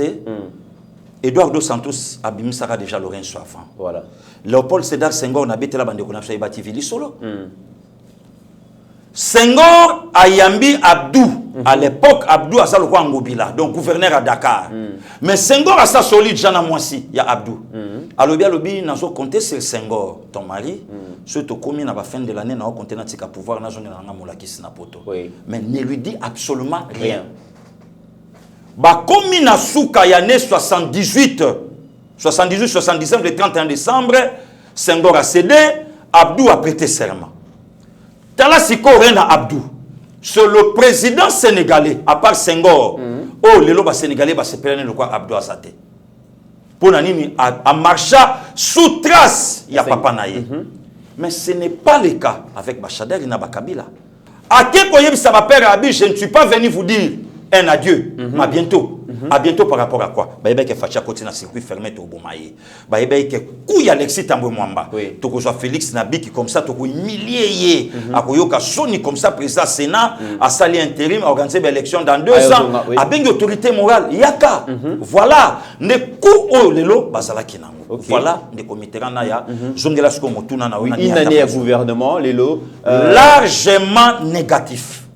Edouard Dos Santos abimisaka déjà Lorenzo avant. Voilà. Léopold Sédar Senghor n'a pas bande qu'on a fait bâti Vili solo. Senghor Ayambi Abdou, à l'époque Abdou a ça le quoi Ngobila, donc gouverneur à Dakar. Mais Senghor a ça solide Jana Moissi, il y a Abdou. Alors bien lobi n'a pas compté sur Senghor, ton mari, surtout comme à la fin de l'année n'a pas compté na pouvoir na zone na molaki sinapoto. Mais ne lui dit absolument rien. Bah comme na souka y année 78 79 le 31 décembre, Senghor a cédé, Abdou a prêté serment. Talasiko Rena Abdou, c'est le président sénégalais, à part Senghor, les lobes sénégalais se prennent le quoi Abdou Azate. Pour Nanini, à marcher sous trace, il y a Papa Naye. Mais ce n'est pas le cas avec Bachader et Nabakabila. À quel point ça va père Abi, je ne suis pas venu vous dire un adieu, mais à bientôt. À bientôt par rapport à quoi? Baïbé que Facha continue à circuit fermé au Bomaye. Baïbé que Kouya Alexis Tambo Mwamba. Toko soit Félix Nabi qui comme ça, toko humilié. A Koyoka Soni comme ça, président Sénat, a sali intérim, a organisé l'élection dans 2 ans. A bien autorité morale. Yaka. Voilà. Ne kou lelo bazala kinango. Voilà. Ne comité naya. Zongela sko motuna na une année à gouvernement, lelo. Largement négatif.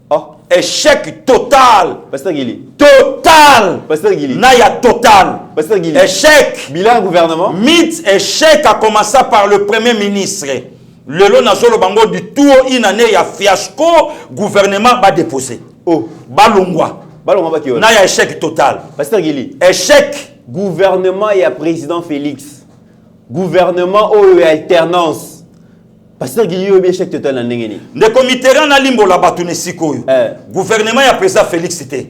Échec total. Pasteur Guili. Total. Pasteur Guili. Naya total. Pasteur Guili. Échec. Bilan gouvernement. Mythe échec a commencé par le premier ministre. Le lot national bango du tout une année ya fiasco gouvernement va déposer. Oh. Balongwa. Balongwa ba kiyo. Naya échec total. Pasteur Guili. Échec. Gouvernement et président Félix. Gouvernement ou alternance. Pasteur Guillaume bien échec total en Nengeni. Le comité na limbo la batune sikoyo. Gouvernement ya président Félix Cité.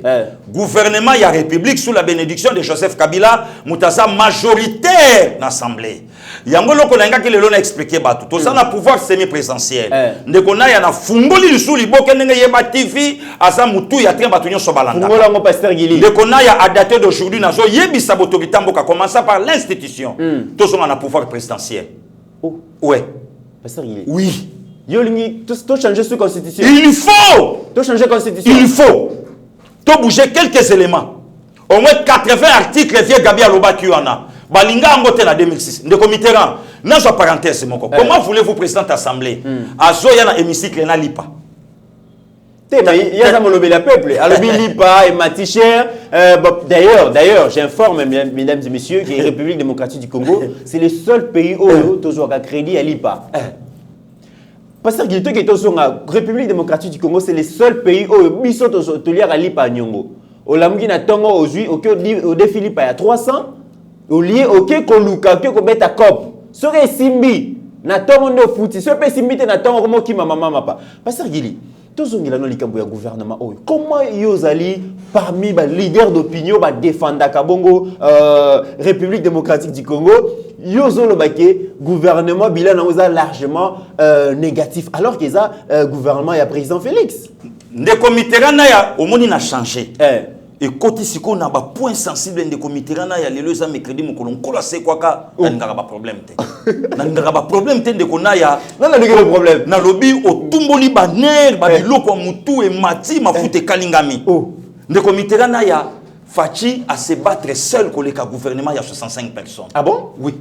Gouvernement ya République sous la bénédiction de Joseph Kabila, mutasa majoritaire l'Assemblée. Yango loko na ngaki lelo na expliquer batu. To ça na pouvoir semi-présidentiel. Ndeko na ya na fungoli lisu liboke ndenge yeba TV asa mutu ya tren batu nyoso balanda. Fungola ngo Pasteur Guillaume. Ndeko na ya à dater d'aujourd'hui na zo yebisa autorité mboka commençant par l'institution. To so na pouvoir présidentiel. Oh. Ouais. Pasteur Guili. Oui. Tu changer cette constitution. Il faut. Tu changer la constitution. Il faut. Tu bouger quelques éléments. Au moins 80 articles vieux Gabi Aloba Kiwana. Balinga Angote en 2006. De comité rang. N'a pas parenthèse mon coco. Comment voulez-vous président assemblée? Azoya na hémicycle na lipa. Il y a un peuple. Alors, Lipa et Maticher. D'ailleurs, j'informe, mesdames et messieurs, que la République démocratique du Congo, c'est le seul pays où il a crédit à Lipa. Parce que la République démocratique du Congo, c'est le seul pays où il y a Lipa à Nyongo. Au Lamgi na Tongo, au défi Lipa, il y a 300. Au lieu au Koluka, au Beta Cop. Serait Simbi. Na Tongo no Fouti. Serait Simbi, na Tongo como qui mama pas. Parce que tous les gouvernement comment ils allient parmi les leaders d'opinion défendre Kabongo République démocratique du Congo ils ont le gouvernement bilan largement négatif alors qu'ils ont gouvernement et président Félix le comité na au monde n'a changé et côté si on a un point sensible de comité na ya lelo za mercredi mon colon kola c'est quoi ka n'anga pas problème te n'anga pas problème te de konaya non le problème na lobby au tumboli baner ba biloko mutu et mati mafute kalingami de comité na ya Fachi à se battre seul pour le gouvernement il y a 65 personnes. Ah bon? Oui.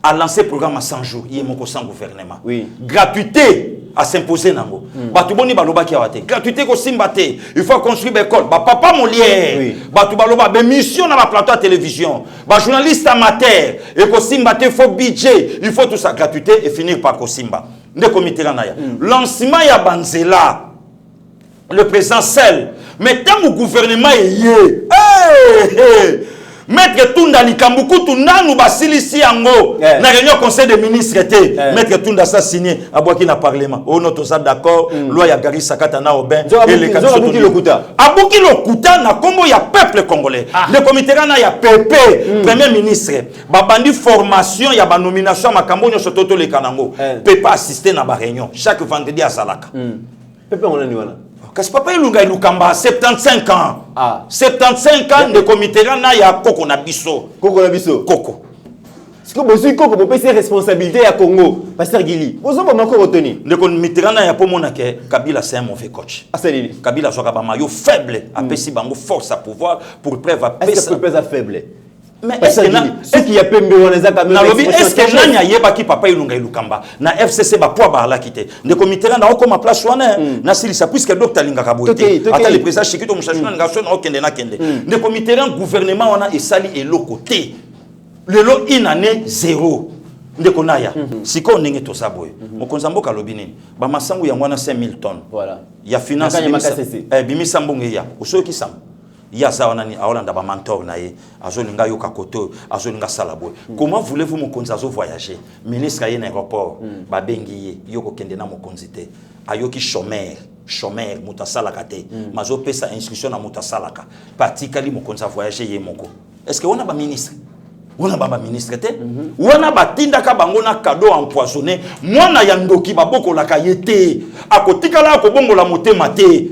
A lancé le programme à 100 jours, il y a mon sans gouvernement. Oui. Gratuité à s'imposer nango. Batuboni baloba ki awate. Gratuité ko simbate. Il faut construire des écoles. Ba papa Molière. Oui. Batu baloba be mission dans la plateau à télévision. Ba journaliste amateur et ko simbate il faut budget, il faut tout ça gratuité et finir par ko simba. Ne comité là naya. Lancement ya Banzela. Le président seul. Mais tant que le gouvernement est yé. Maître Tunda Likambuku Tunanu basilisi yango na réunion conseil des ministres était Maître Tunda ça signé abwaki na parlement on notre ça d'accord loi ya Gary Sakata na Obin et les Abouki Lokuta na kombo ya peuple congolais le comité na ya PP premier ministre babandi formation ya ba nomination makambo nyo sototo le kanango peut pas assister na ba réunion chaque vendredi à Salaka PP on ni wana kasi papa Ilunga Ilukamba 75 ans 75 ans de comité na ya Koko na biso Koko est-ce que vous avez une responsabilité à Congo Pasteur Gili vous avez encore retenu le comité na ya pomona ke Kabila c'est un mauvais coach Kabila soka ba mayo faible apesi bango force à pouvoir pour preuve à est-ce que pesa faible mais est-ce qu'il y a Pembe Waneza quand même est-ce que nanya yeba ki papa Ilunga Ilukamba na FCC ba poa ba la kité de comité na okoma place wana na silisa puisque docteur Linga Kabote ata le président Chikito Mushashuna ngation na okende na kende de comité gouvernement wana esali eloko-té lelo inane zéro ndeko naya siko ndenge to saboye mokonza mboka lobi nini ba masangu ya mwana 5000 tonnes voilà ya finance bimisa mbonge ya osoki sam ya za wana ni aolanda ba mentor na ye azolinga yoka koto azolinga salaboye comment voulez-vous mokonza zo voyager ministre ya aéroport ba bengi ye yoko kende na mokonzi te ayoki chômeur mutasalaka te mazo pesa inscription na mutasalaka particulièrement mokonza voyager ye moko est-ce que on a ba ministre on a ba ministre te on a batinda ka bango na cadeau empoisonné mwana ya ndoki baboko la kayete akotikala ko bongo la motema te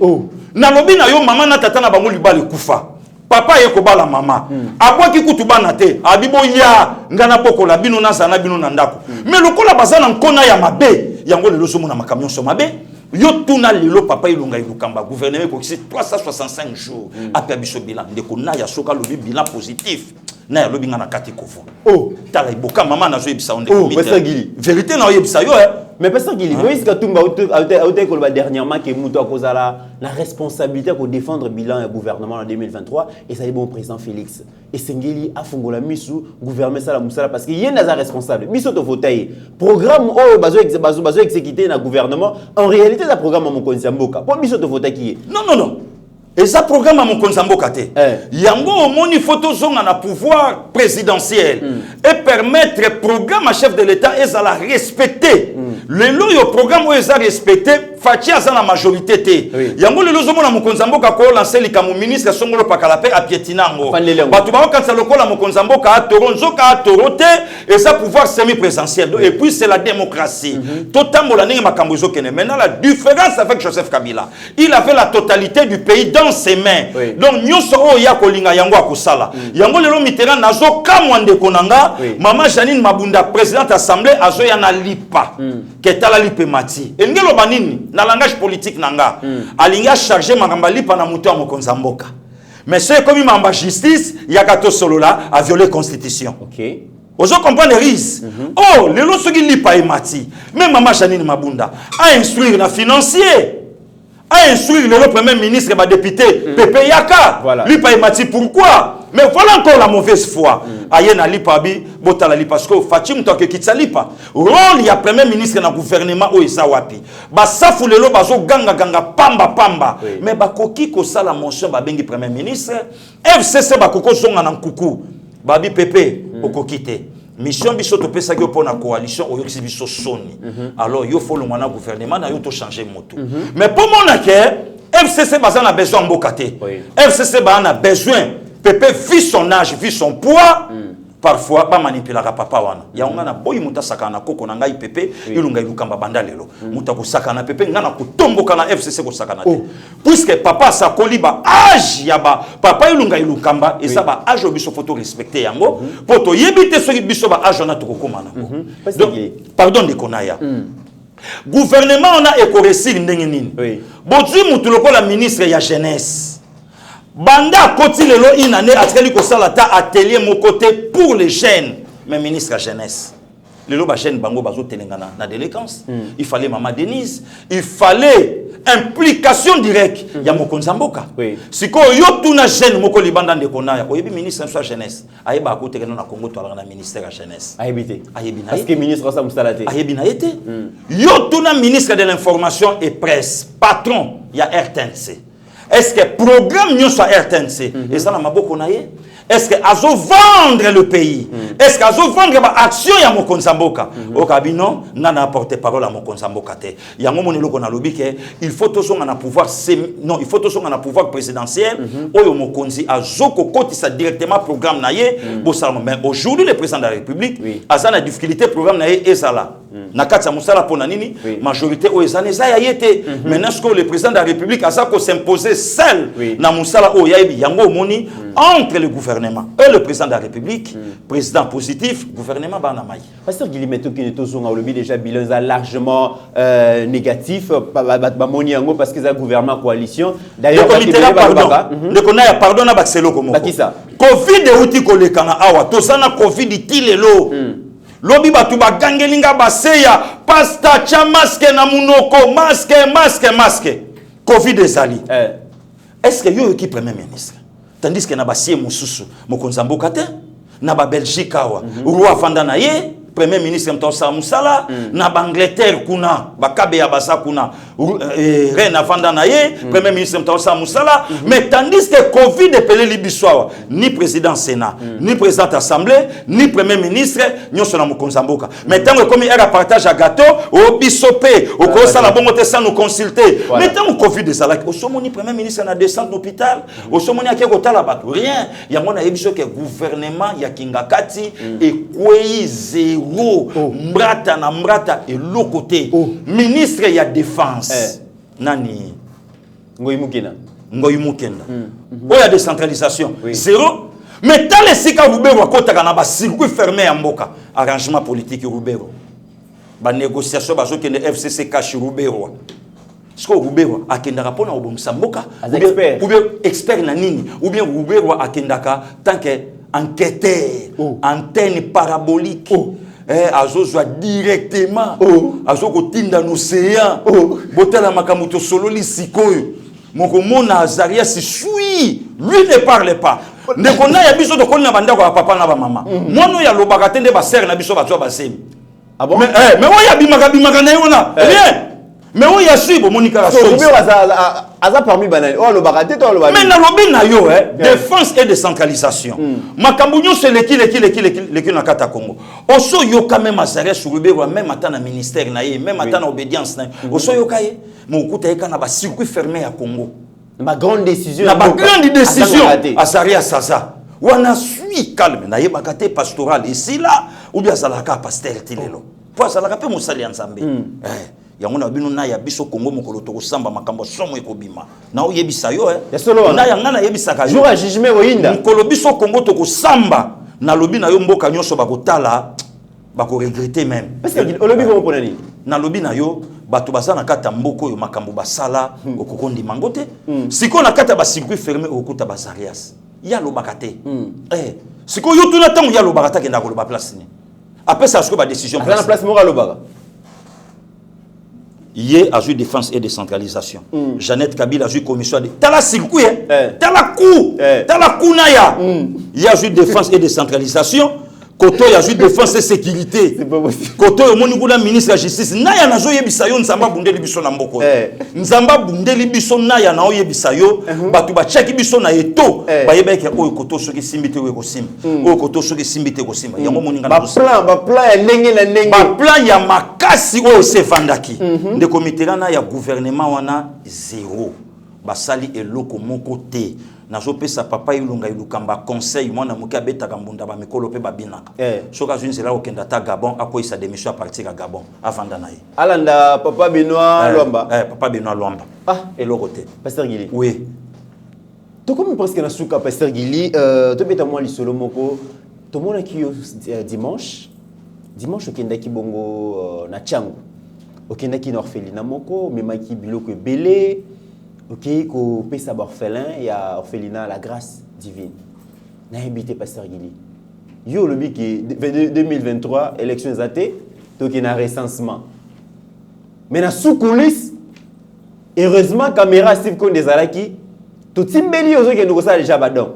na lobi na yo mama na tata na bango libale kufa papa ye ko bala mama abwaki kutubana te abibo ya ngana poko la bino na sana bino na ndako mais lokola bazana nkona ya mabe yango lelo somo na makamion so mabe yo tuna lelo papa Ilunga Ilukamba gouvernement ko 365 jours après biso bilan ndeko na ya soka lobi bilan positif na ya lobi ngana kati kofu tala iboka mama na zo yebisa onde vérité na yebisa yo mais Pasteur Gili Moïse Katumba a ko dernièrement que muto akozala la responsabilité pour défendre bilan et gouvernement en 2023 et ça est bon président Félix et Sengeli a fongola misu gouvernement sala musala parce que yena za responsable biso to votaye programme bazo exécuter na gouvernement en réalité le programme mon konzi mboka pour biso to votaye qui non et ça programme à mon Konzamboka te. Yango omoni photo zonga na pouvoir présidentiel et permettre programme à chef de l'État et ça la respecter. Le lo programme où ils a respecté Fatia za la majorité te. Yango le lozo na mon Konzamboka ko lancer likamu ministre songolo pakalape a pietinango. Batu ba quand ça lokola mon Konzamboka a toronzoka a torote et ça pouvoir semi-présidentiel. Et puis c'est la démocratie. Totalement la ninga makambo zo kene. Maintenant la différence avec Joseph Kabila, il avait la totalité du pays dans ses mains. Donc nyoso o ya kolinga yango akosala. Yango lelo Mitterrand nazo kamwande konanga mama Janine Mabunda présidente assemblée azo ya na lipa. Ketala lipe mati. Engelo banini na langage politique nanga. Alinga chargé makamba lipa na muto ya mokonza mboka. Mais c'est comme mamba justice yakato solola a violé constitution. OK. Ozo comprendre risque. Oh, lelo soki lipa emati. Même mama Janine Mabunda a instruire na financier. A instruire le premier ministre et député Pepe Yaka. Lipa emati pourquoi? Mais voilà encore la mauvaise foi. Ayena lipa bi bota la lipa parce que Fatim to ke kitsa lipa. Rôle ya premier ministre na gouvernement o eza wapi. Ba safu lelo bazo ganga pamba. Mais ba koki ko sala mention ba bengi premier ministre FCC ba koko zonga na nkuku. Babi Pepe okokite. Mission biso to pesa ko pona coalition o yoksi biso soni. Alors yo faut le mwana gouvernement na yo to changer moto. Mais pour mon acquet FCC bazana besoin mbokate. FCC bazana besoin Pepe vit son âge, vit son poids. Parfois pas manipuler papa wana. Ya ngana boy muta sakana koko na ngai Pepe Ilunga Ilukamba banda lelo. Muta ko sakana Pepe ngana ko tomboka na FCC ko sakana te. Puisque papa sa koliba âge ya ba papa Ilunga Ilukamba et ça ba âge biso photo respecter yango poto yebite so biso ba âge na to kokoma na. Donc pardon de konaya. Gouvernement on a éco-récit ndenge nini. Bodzi mutu lokola ministre ya jeunesse. Banda koti lelo inane atkeli ko salata atelier mon côté pour les jeunes mais ministre la jeunesse lelo ba jeune bango bazo telengana na délinquance il fallait maman Denise il fallait implication directe ya mokonza mboka siko yo tuna jeune moko libanda ndeko na ya oyebi ministre de la jeunesse ayeba akote na Congo to na ministère de la jeunesse ayebite ayebina parce que ministre ça mustalate ayebina été yo tuna ministre de l'information et presse patron ya RTNC. Est-ce que programme nous soit RTNC et ça na maboko na ye est-ce que azo vendre le pays? Est-ce que azo vendre ba action ya mokonzi mboka? Okabino nana apporter parole à mokonzi mboka te. Yango monelo ko na lobi ke il faut tosonga na pouvoir non, il faut tosonga na pouvoir présidentiel oyo mokonzi azo ko kotisa directement programme na ye bosalama. Mais aujourd'hui le président de la République a na difficulté programme na ye ezala. Na kati ya musala pona nini majorité oyo ezana eza ya yete. Maintenant ce que le président de la République a ça ko s'imposer seul na musala oyo ya yango moni entre le gouvernement et le président de la République, président positif, gouvernement Banamaï. Pasteur Guilimeto qui est déjà bilan largement négatif, parce que c'est un gouvernement coalition. D'ailleurs, le comité pardon à Baxelo comme ça. Covid est outil kolekana awa, tosana Covid tilelo. Lobi batu ba gangelinga baseya, pasta cha masque na munoko, masque. Covid ezali. Est-ce que yo qui premier ministre? Tandis que na basie mususu mokonzi mboka te na ba Belgique awa roi vanda na ye premier ministre mtosa musala na Angleterre kuna bakabe ya basa kuna reine vanda na ye premier ministre mtosa musala mais tandis que Covid epele libiswa ni président Sénat ni président assemblée ni premier ministre nyoso na mokonzi mboka mais tango comme era partage à gâteau au bisope au kosala bongo te sans nous consulter mais tango Covid ezala au somoni premier ministre na descendre l'hôpital au somoni akeko tala bato rien ya mona yebiso que gouvernement ya kingakati et kwei zéro mbrata na mbrata et l'autre côté ministre ya défense nani Ngoyi Mukena oya décentralisation zéro mais dans les sika Rubero kotaka na ba circuit fermé ya mboka arrangement politique Rubero ba négociation bazo kende FCC cache Rubero ce que Rubero akendaka pona obomisa mboka ou bien expert na nini ou bien Rubero akendaka tant que enquêteur antenne parabolique azozwa directement azokotinda n'océan botala makamuto sololi sikoyo moko mona Azarias sui lui ne parle pas ndekona ya biso to konna bandako ya papa na ba mama mono ya lobaka tende ba sœur na biso batwa basemi ah bon mais oya bimaka na yona rien mais oya sibo monika so aza parmi banani oh lobaka te to lobaka mais na lobi na yo défense et décentralisation makambu nyonso leki na kata Congo oso yo quand même Azarias Rubero même ata na ministère na ye même ata na obédience na oso yo kaye mo okuta eka na ba circuit fermé ya Congo ma grande décision na ba grande décision Azarias Saza wana suis calme na ye bakate pastoral ici là ou bien salaka pasteur tilelo pour salaka pe mosali ya Nzambe yango na bino na ya biso Congo mokolo to kosamba makambo somo ekobima na oyebisa yo na yanga na yebisaka jour à jugement oyinda mokolo biso Congo to kosamba na lobi na yo mboka nyonso bakotala bako regretter même parce que olobi ko mpona ni na lobi na yo bato bazana kata mboko yo makambo basala okokondi mangote siko na kata ba circuit fermé okuta Azarias ya lobakate siko yo tuna tango ya lobakata ke ndako loba place ni après ça siko ba décision na place mora lobaka Yé a joué défense et décentralisation. Jeannette Kabila a joué commission de... T'as la circuit, t'as la coup, t'as la coup naya. Il a joué défense et décentralisation. Koto a joué défense et sécurité. Koto est mon ministre de la justice. Naya na joué yebisayo nzamba bundeli biso na mboko. Nzamba bundeli biso naya na yebisayo. Batu ba check biso na eto. Ba yebeke oyo koto soki simbite we kosim. Oyo koto soki simbite kosim. Yango moninga na ba plan ya ndenge na ndenge. Ba plan ya makasi oyo se vandaki. De comité na ya gouvernement wana zéro. Basali eloko moko te. Nazo pesa papa ilunga ilukamba conseil mwana muka beta kambunda ba mikolo pe babinaka soka zunzela okenda ta Gabon akoisa démission à partir à Gabon avant d'anaye alanda papa Benoît Lwamba papa Benoît Lwamba et le côté pasteur Gili oui to comme presque na suka pasteur Gili to beta moi li solo moko to mona ki dimanche okenda ki bongo na Tchangu okenda ki na orphelinat moko memaki biloko ebele ok, ko pesa orphelin et à orphelinat la grâce divine. N'a habité pasteur Gili. Yo le bi qui 2023 élections athées, donc il y a un recensement. Mais na sous coulisses, heureusement caméra Steve Konde Zalaki, tout timbeli ozo ke ndoko déjà badon.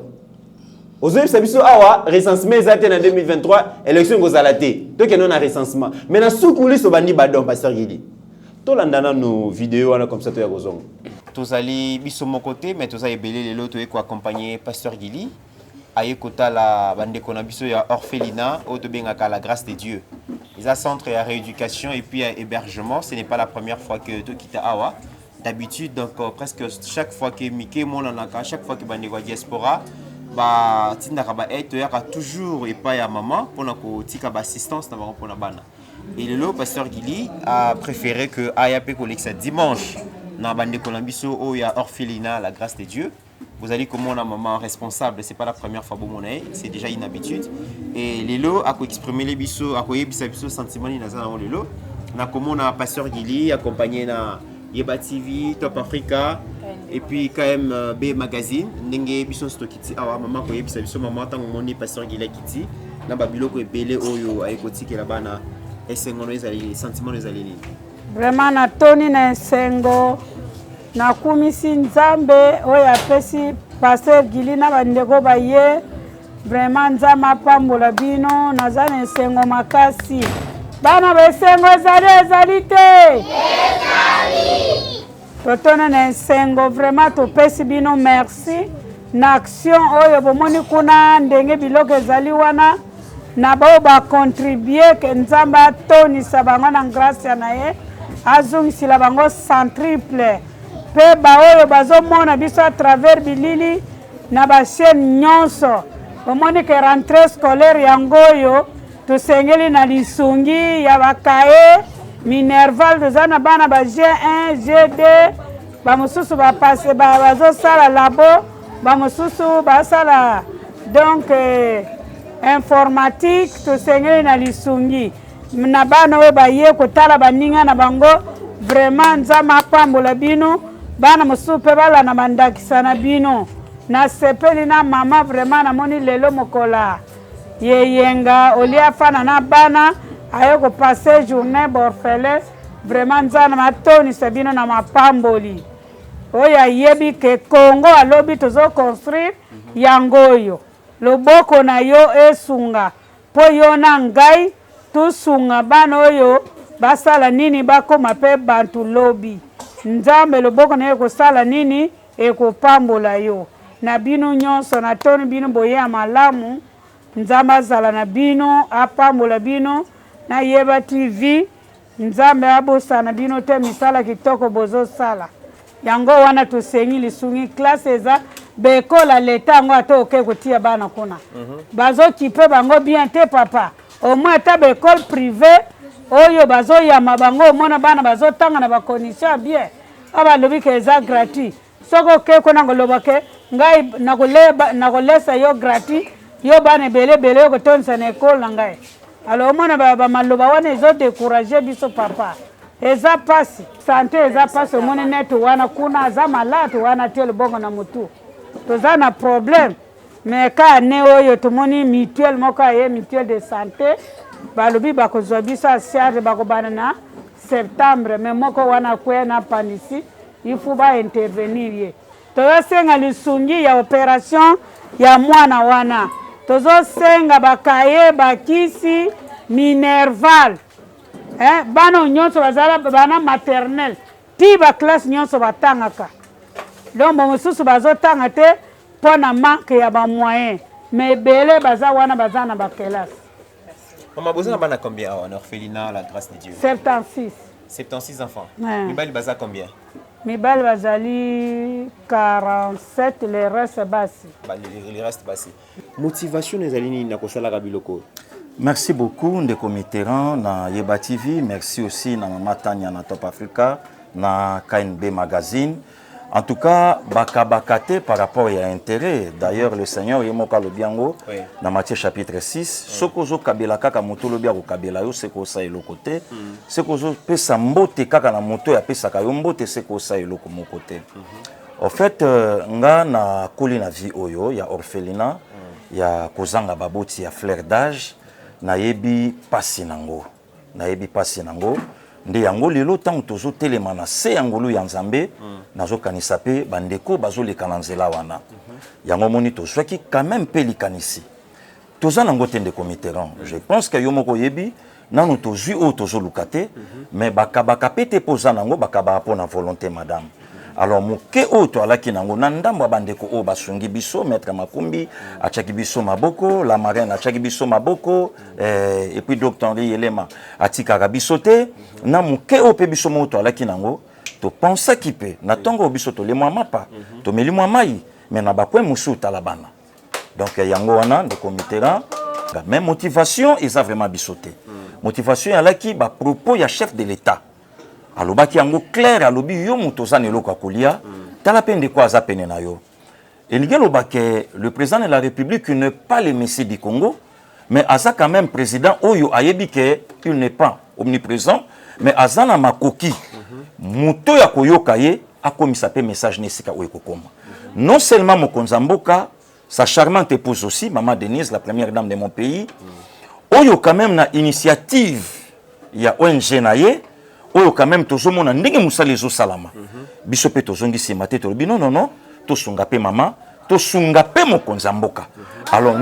Ozo sabiso awa recensement athées en 2023, élections gozalaté. Donc il y a un recensement. Mais na sous coulisses au bandi badon pasteur Gili. To landana nos vidéos comme ça to ya gozongo. Tous allés biso mon côté mais tous allés belé les lots et accompagner pasteur Gili ayekota la bande konabiso ya orphelinat au Bengaka la grâce de Dieu. Ils ont centre à rééducation et puis à hébergement. Ce n'est pas la première fois que tu quittes Awa. D'habitude, donc presque chaque fois que Mickey Monanaka, chaque fois que bande diaspora, bah tindaka ba eto yaka toujours et pas ya maman pour na ko tika ba assistance na bango pona bana. Et le pasteur Gili a préféré que ayape koleksa dimanche na bande konabiso o ya orphelinat la grâce de Dieu. Vous allez comme la maman responsable, c'est pas la première fois bon c'est déjà une habitude. Et Lelo a exprimer les biso, a yebisa biso sentiment ni nazana Lelo. Na comme on a pasteur Gili accompagné na Yeba TV, Top Africa et puis KM B Magazine, ndenge biso stokiti awa maman ko yebisa biso maman tango moni pasteur Gili kiti na babilo ko ebele oyo ayekotiki la bana esengono ezali sentiment ezali ni. Vraiment na toni na esengo na kumisi nzambe oyo apesi pasteur Gili na bandeko baye vraiment nzambe apambola bino naza na esengo makasi bana besengo ezali te totona na esengo vraiment topesi bino merci na action oyo bomoni kuna ndenge biloko ezali wana na bao bacontribue ke nzambe atonisa bango na grâce na ye azongisila bango centriple pe baoyo bazomona biso à travers bilili na bachaîne nyonso omoni ke rentrée scolaire yango oyo tosengeli na lisungi ya bakaye Minerval toza na bana ba G1 G2 bamosusu bapasse bazosala labo bamosusu basala donc informatique tosengeli na lisungi na bana oyo baye kotala baninga na bango vraiment nzambe apambola bino bana mosusu mpe balana bandakisa na bino na sepeli na mama vraiment namoni lelo mokola yeyenga olia afana na bana ayo ko passer journée borfele vraiment nzana matonisa bino na mapamboli oya yebi ke Congo alobi tozo construire yangoyo loboko na yo esunga po yo na ngai tusunga bana oyo basala nini bakoma pe bantu lobi nzambe loboko na yo kosala nini ekopambola yo na bino nyonso na toni bino boye ya malamu nzambe azala na bino apambola bino na Yeba TV nzambe abosana bino te misala kitoko bozo sala yango wana tosengi lisungi classe eza bekola leta ngo atoke kotia bana kuna bazo kipe bango bien te papa au moins ta bekole privée oyo bazo yama bango mona bana bazo tanga na ba condition bien aba lobi ke eza gratuit soko ke kona ngoloba ke ngai nakolesa yo gratuit yo bana bele ko tonsa na école ngai alors mona ba maloba wana ezo décourager biso papa eza pasi santé eza pasi mona net wana kuna za malade wana tele bongo na mutu toza na problème mais ka ne oyo tomoni mutuelle moko ye mutuelle de santé balobi bakozwa biso charge bakobana na septembre mais moko wana kwe na panisi il faut ba intervenir ye tozo senga lisungi ya opération ya mwana wana tozo senga bakaye bakisi Minerval bana nyonso bazala bana maternelle ti ba classe nyonso batangaka lombo mosusu bazotanga te pona manque ya ba moyen mais belé baza wana baza na ba classe. Maman besoin bana combien en orphelinat la grâce de Dieu? 76 enfants. Mibali baza combien? Mibali bazali 47 les restes bassi. Les restes bassi. Motivation les alini na kosala kabiloko. Merci beaucoup Ndeko Mitterrand na Yeba TV, merci aussi na Mama Tanya na Top Africa, na KNB Magazine. En tout cas, bakabakate par rapport à intérêt. D'ailleurs, le Seigneur Yemoka Lobiango, dans Matthieu chapitre 6, Sokozo Kabela Kaka Moto Lobiago Kabela Yo, c'est ça et le côté. Sokozo Pesa Mbote Kaka na Moto ya Pesa Kayombote, c'est ça et le côté. En fait, nga na koli na vie oyo, ya orphelinat, ya Kozanga Baboti, ya fleur d'âge. Nayebi pasi nango nde yango lelo tango tozo telema na se yangolo ya Nzambe nazo kanisa pe bandeko bazo lekana nzela wana yango moni tozwaki quand même pe likanisi toza nango te Ndeko Mitterrand. Je pense que yo moko yebi nanu tozwi o tozo lukate mais bakabaka pete poza nango bakaba pona volonté madame Alors moke o to alaki nango na ndambo bandeko o basungi biso maître Makumbi achaki biso maboko, la marraine achaki biso maboko et puis docteur Yelema atika biso te na moke o pe biso mo to alaki nango to pensa ki pe na tongo biso to le mwa mapa to meli mwa mai mais na bakwe musu talabana. Donc yango wana de commitera même motivation isa vraiment biso te. Motivation alaki ba propos ya chef de l'état. Alobaki yango clair alobi yo mutoza neloko kolia tala pende kwa za pene na yo. Elobake le président de la République n'est pas le messie du Congo mais asa quand même président oyo ayebi ke il n'est pas omniprésent mais azana makoki muto ya koyoka ye akomisa pe message nesika oyo kokoma. Non seulement Mokonzamboka, sa charmante épouse aussi maman Denise la première dame de mon pays oyo quand même na initiative ya ONG na ye oyo quand même tozomona ndenge musala ezo salama biso pe tozongisi mate tolobi non tosunga pe mama tosunga pe Mokonzamboka. Alors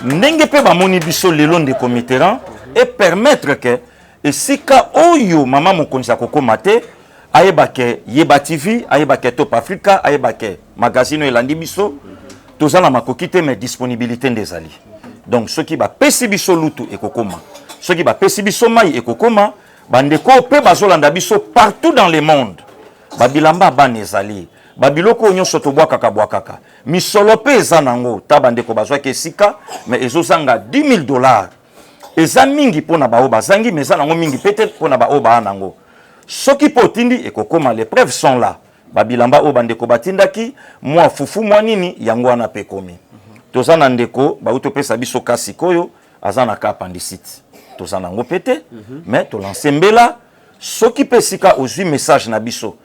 ndenge pe bamoni biso lelo nde committeran et permettre que esika oyo mama mokonzi akokoma te ayebake Yeba TV ayebake Top Africa ayebake magazine elandi biso tozala makoki te mais disponibilité ndezali. Donc ceux qui ba pesi biso lutu ekokoma ceux qui ba pesi biso mai ekokoma bandeko pe bazolanda biso partout dans le monde babilamba banezali babiloko nyonso to bwakaka misolo pe eza nango ta bandeko bazwaki esika mais ezozanga $10,000 eza mingi pona bao bazangi mais eza nango mingi peut-être pona ba oba nango soki potindi ekokoma les preuves sont là babilamba o bandeko batindaki moi fufu moi nini yango wana pe komi tozana ndeko ba utopesa biso kasi koyo azana ka appendicite tozana ngo pété mais to lancembela soki pesika ozwi message na biso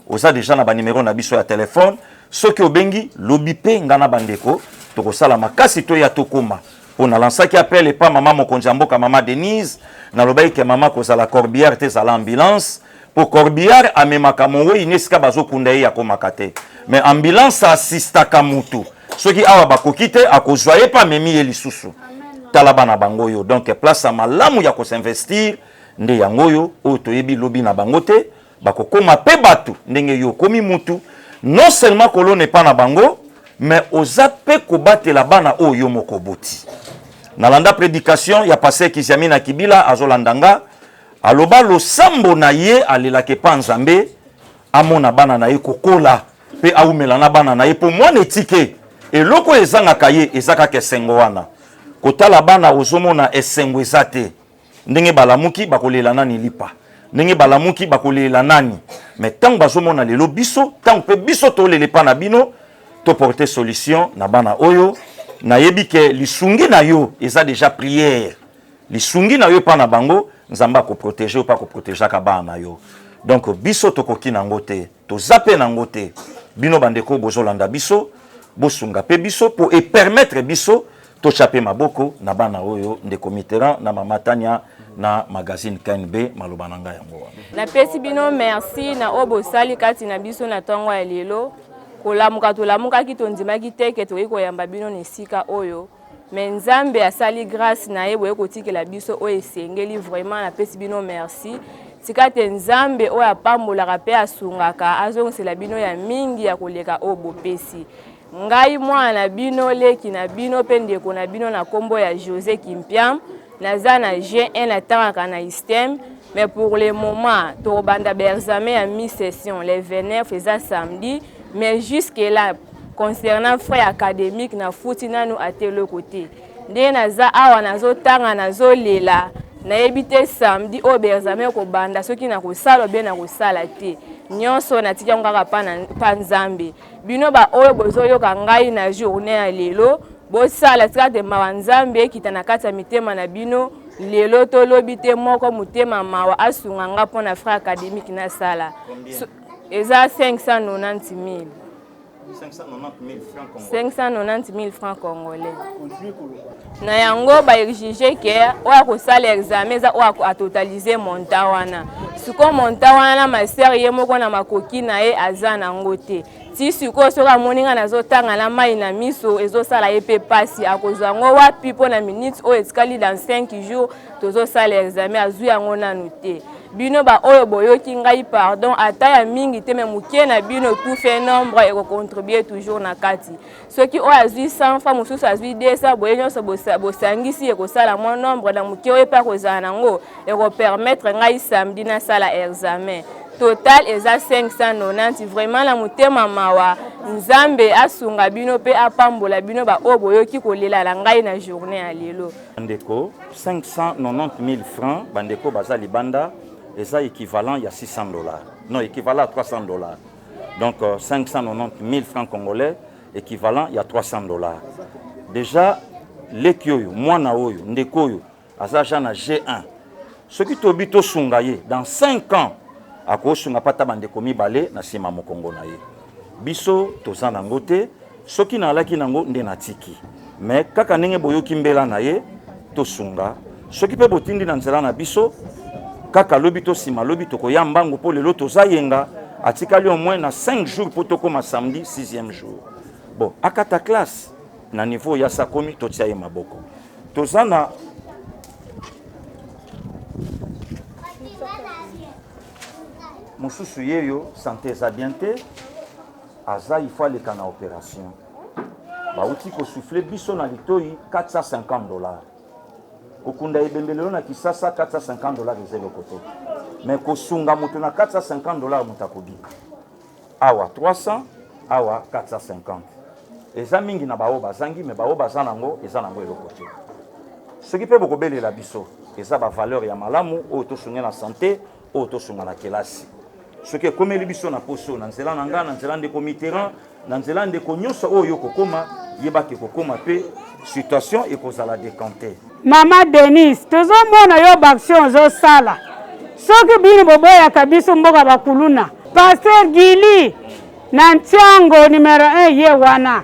oza déjà na ba numéro na biso ya téléphone soki obengi lobi pe ngana bandeko tokosala makasi to ya tokoma on a lancé qui appelle pas maman Mokonzamboka maman Denise na lobai ke maman ko la Corbière te za l'ambulance pour Corbière amemaka mongo ineska bazo kundaye ya komakate mais ambulance assista kamutu soki awa bakokite akozwaye pa memi ye lisusu talabana bangoyo donc place à malamu ya ko s'investir nde yangoyo o toyebi lobi na bangote bakokoma pe batu ndenge yo komi mutu non seulement kolo n'est pas na bango mais ozape kobate la bana oyo mokoboti. Nalanda prédication ya passé Kiziami na Kibila azolandanga aloba lo sambo na ye alelake pa nzambe amona bana na ye kokola pe aumela na bana na ye po mwana etike eloko ezanga kaye ezaka ke sengo wana kotala bana ozomona esengo ezate ndenge balamuki bakolela nani lipa ndenge balamuki bakolela nani mais tant bazomona lelo biso tant pe biso tolele pa na bino to porter solution na bana oyo na yebi ke lisungi na yo eza déjà prière lisungi na yo pa na bango nzamba ko protéger ou pas ko protéger ka bana yo donc biso tokoki na ngote to zape na ngote bino bandeko bozolanda biso bosunga pe biso pour et permettre biso to chaper maboko na bana oyo nde committeran na mama Tania na magazine KNB maloba nanga yango na pesi bino merci na obo sali kati na biso na tongo ya lelo kolamuka tolamuka kitondimaki teke toyi koyamba bino nesika oyo mais nzambe asali grâce na ye boye kotikela biso oyo esengeli vraiment na pesi bino merci tikate nzambe oyo apambolaka pe asungaka azongisela bino ya mingi ya koleka oyo bopesi ngai mwana bino leki na bino pe ndeko na bino na kombo ya José Kimpiam naza na G1 na tangaka na ISTEM mais pour le moment tobanda berzame ya mi-session les 29 eza samedi. Mais jusque-là, concernant frère académique, na fouti nanu ate le côté. Nde naza awa nazo tanga nazo lela. Na ebite samedi o berzame ko banda soki na ko sala bien na ko sala te. Nyonso na tika ngaka pa nzambe. Bino ba oyo bozo yoka ngai na journée ya lelo, bo sala tika de mawanzambe kitana kata mitema na bino. Lelo to lobite moko mutema mawa asunga nga pona frère académique na sala. Eza 590 000. 590 000 francs congolais. Na yango ba exige que oya ko sala examen za oya ko totaliser montant wana. Siko montant wana ma sœur ye moko na makoki na ye azana ngote. Si siko soka moninga nazo tanga na mai na miso ezo sala ye pe pasi akozwa ngo wapi po na minutes o etikali dans 5 jours tozo sala examen azu yango na noté. Bino ba oyo boyoki ngai pardon ata ya mingi te me mukie na bino tout fait nombre et contribuer toujours na kati soki oyo azwi 100 fois mususu azwi 200 boye nyonso bosangisi ekosala mo nombre na mukie oyo pa kozala nango ekopermettre ngai samedi na sala examen total eza 590 vraiment la mutema mawa nzambe asunga bino pe apambola bino ba oyo boyoki kolela la ngai na journée ya lelo bandeko 590 000 francs bandeko baza libanda eza équivalent il y a $600 non équivalent à $300 donc 590 000 francs congolais équivalent il y a $300 déjà lekioyo mwana oyo ndeko oyo aza na G1 ce qui tobito sungaye dans 5 ans akosunga pata bandeko mibale na sima mokongo na ye biso toza nango te soki na alaki nango nde na tiki mais kaka ndenge boyoki mbela na ye tosunga soki pe botindi na nzela na biso kaka lobi to sima lobi tokoya mbango po lelo toza yenga atikali au moins na 5 jours po tokoma samedi 6e jour bon akata classe na niveau ya sakomi totia ye maboko toza na mosusu yeyo santé eza bien te aza il faut aleka na opération bauti kosouffle biso na litoi $450 kokunda ebembelelo na kisasa $450 eza eloko te mais kosunga moto na $450 moto akobika awa 300 awa 450 eza mingi na bao bazangi mais bao baza nango eza nango eloko te soki mpe bokobelela biso eza bavaleur ya malamu oyo tosunge na santé oyo tosunga na kelasi soki ekomeli biso na poso na nzela na nga na nzela ndeko Mitterrand na nzela ndeko nyonso oyo kokoma yebaki kokoma pe situation ekozala décanté. Mama Denise tozomona yo baction ozosala soki bino boboyaka biso mboka bakuluna Pasteur Gili na ntiango numero 1 ye wana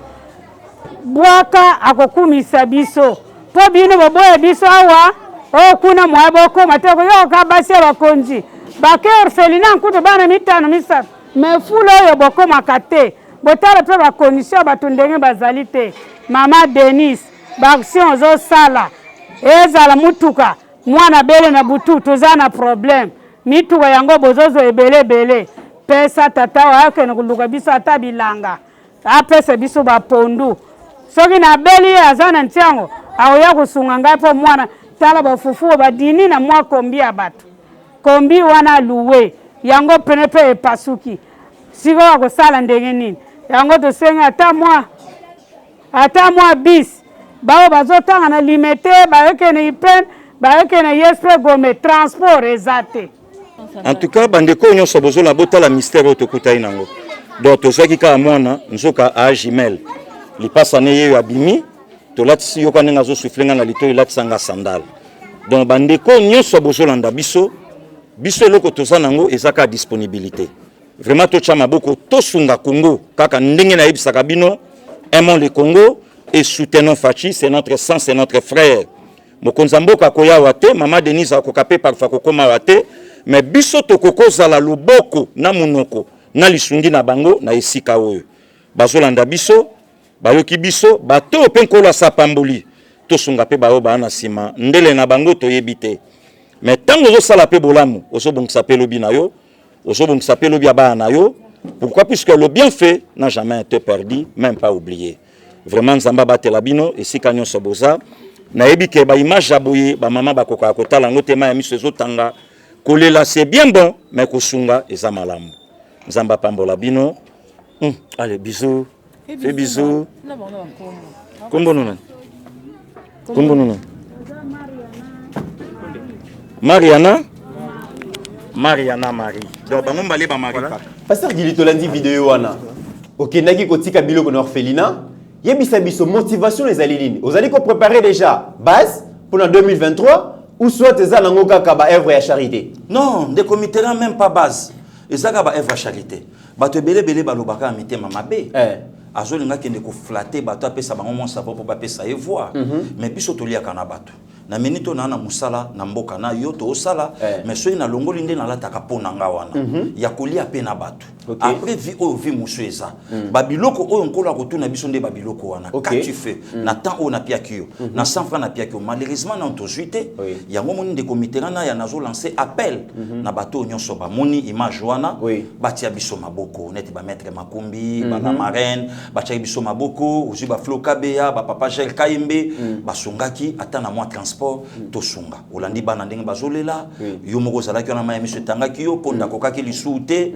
bwaka akokumisa biso po bino boboya biso awa okuna mwaboko mateko yo kabasi bakonzi bake orphelina nkuto bana mitano misatu me fulo yo bokoma kate botala pe ba condition batundenge bazali te. Mama Denise baction zo sala ezala mutuka mwana bele na butu tozana problem mituka yango bozozo ebele pesa tata wake na kuluka biso ata bilanga apesa biso ba pondu soki na beli azana ntiango aoya kusunga ngapo mwana tala bafufu badini na mwa kombi ya batu kombi wana luwe yango penepe epasuki siko wakosala ndenge nini yango tosenga ata mwa bis bao bazotanga na limete bayoke na ipen bayoke na yespe gome transport ezate. En tout cas bandeko nyonso bozola botala mystère otokutai nango donc tozaki ka mwana nzoka a jimel lipasa ne yeyo abimi tolatisi yoka nenga zo soufflenga na lito ilatisanga sandal donc bandeko nyonso bozolanda biso eloko toza nango ezaka disponibilité vraiment tocha maboko tosunga Congo kaka ndenge na yebisaka bino aimons le Congo et soutenons Fachi, c'est notre sang, c'est notre frère. Mokonza mboka koya wate Mama Denise akokape parfois kokoma wate mais biso tokoko zala loboko na munoko na lisungi na bango na esika oyo bazolanda biso bayoki biso bato pe nkolo sapamboli tosunga pe bayo bana sima ndele na bango toyebite mais tango zo sala pe bolamu osobongisa pe lobi na yo osobongisa pe lobi aba na yo pourquoi puisque le bienfait n'a jamais été perdu même pas oublié vraiment nzamba batela bino esika nyonso boza na ebike ba image aboye ba mama bakoka kotala ngotema ya miso ezotanga kolela c'est bien bon mais kosunga eza malamu nzamba pambola bino allez bisous fais bisous kombo nuna Mariana Marie donc bango mbale ba Marie kaka Pasteur Gili tolandi vidéo wana okendaki kotika biloko na orphelinat yebisa biso motivation ezali nini ozali ko préparer déjà base pour en 2023 ou soit ezala ngo kaka ba œuvre ya charité non de comité même pas base ezaka ba œuvre ya charité bato belé balobaka mitema mabe azolinga kende ko flatter bato apesa bango mon savoir pour pas pesa voir mais biso tolia kana bato na minito na musala na mboka na yo to sala mais soki na longoli nde na lataka pona nga wana ya kolia pe na bato après vie o vie musueza babiloko oyo nkola kotuna biso nde babiloko wana quand tu fais na temps on a piakio na 100 francs na piakio malheureusement na to juité yango moni de comité na ya nazo lancer appel na bato nyonso ba moni image wana batia biso maboko neti ba maître makumbi ba la marraine batia biso maboko uzi ba Flo Kabea ba papa Gel Kaimbe basungaki ata na moi transport to sunga olandi bana ndenge bazolela yo moko zalaki na maya miso tangaki yo ponda kokaki lisute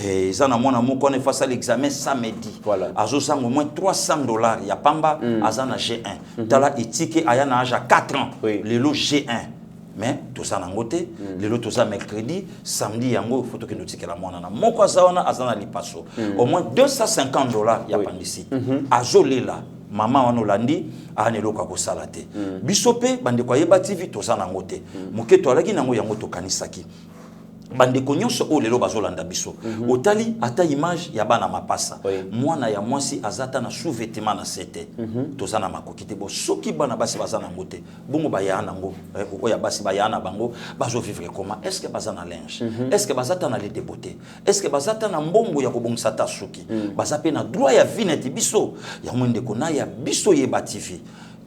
eza na mwana moko ne face à l'examen samedi azo sango moins $300 ya pamba azana G1 tala etike aya na âge 4 ans lelo G1 mais tout ça nangote lelo tout ça mercredi samedi yango photo que nous tike la mwana na moko azawana azana lipaso au moins $250 ya pandisi azolela maman wana olandi aneloka ko salate bisope bande ko yeba TV to sana ngote moketo alaki nango yango to kanisaki bande ko nyonso o lelo bazolanda biso otali ata image ya bana mapasa mwana ya mwasi azata na sous-vêtement na sete to sana makokite bo soki bana basi bazana ngote bongo bayana ngo oya basi bayana bango bazo vivre comment est-ce que bazana linge est-ce que bazata na les débeauté est-ce que bazata na mbombo ya kobongisa ta suki bazape na droit ya vineti biso ya mwende kona ya biso yeba TV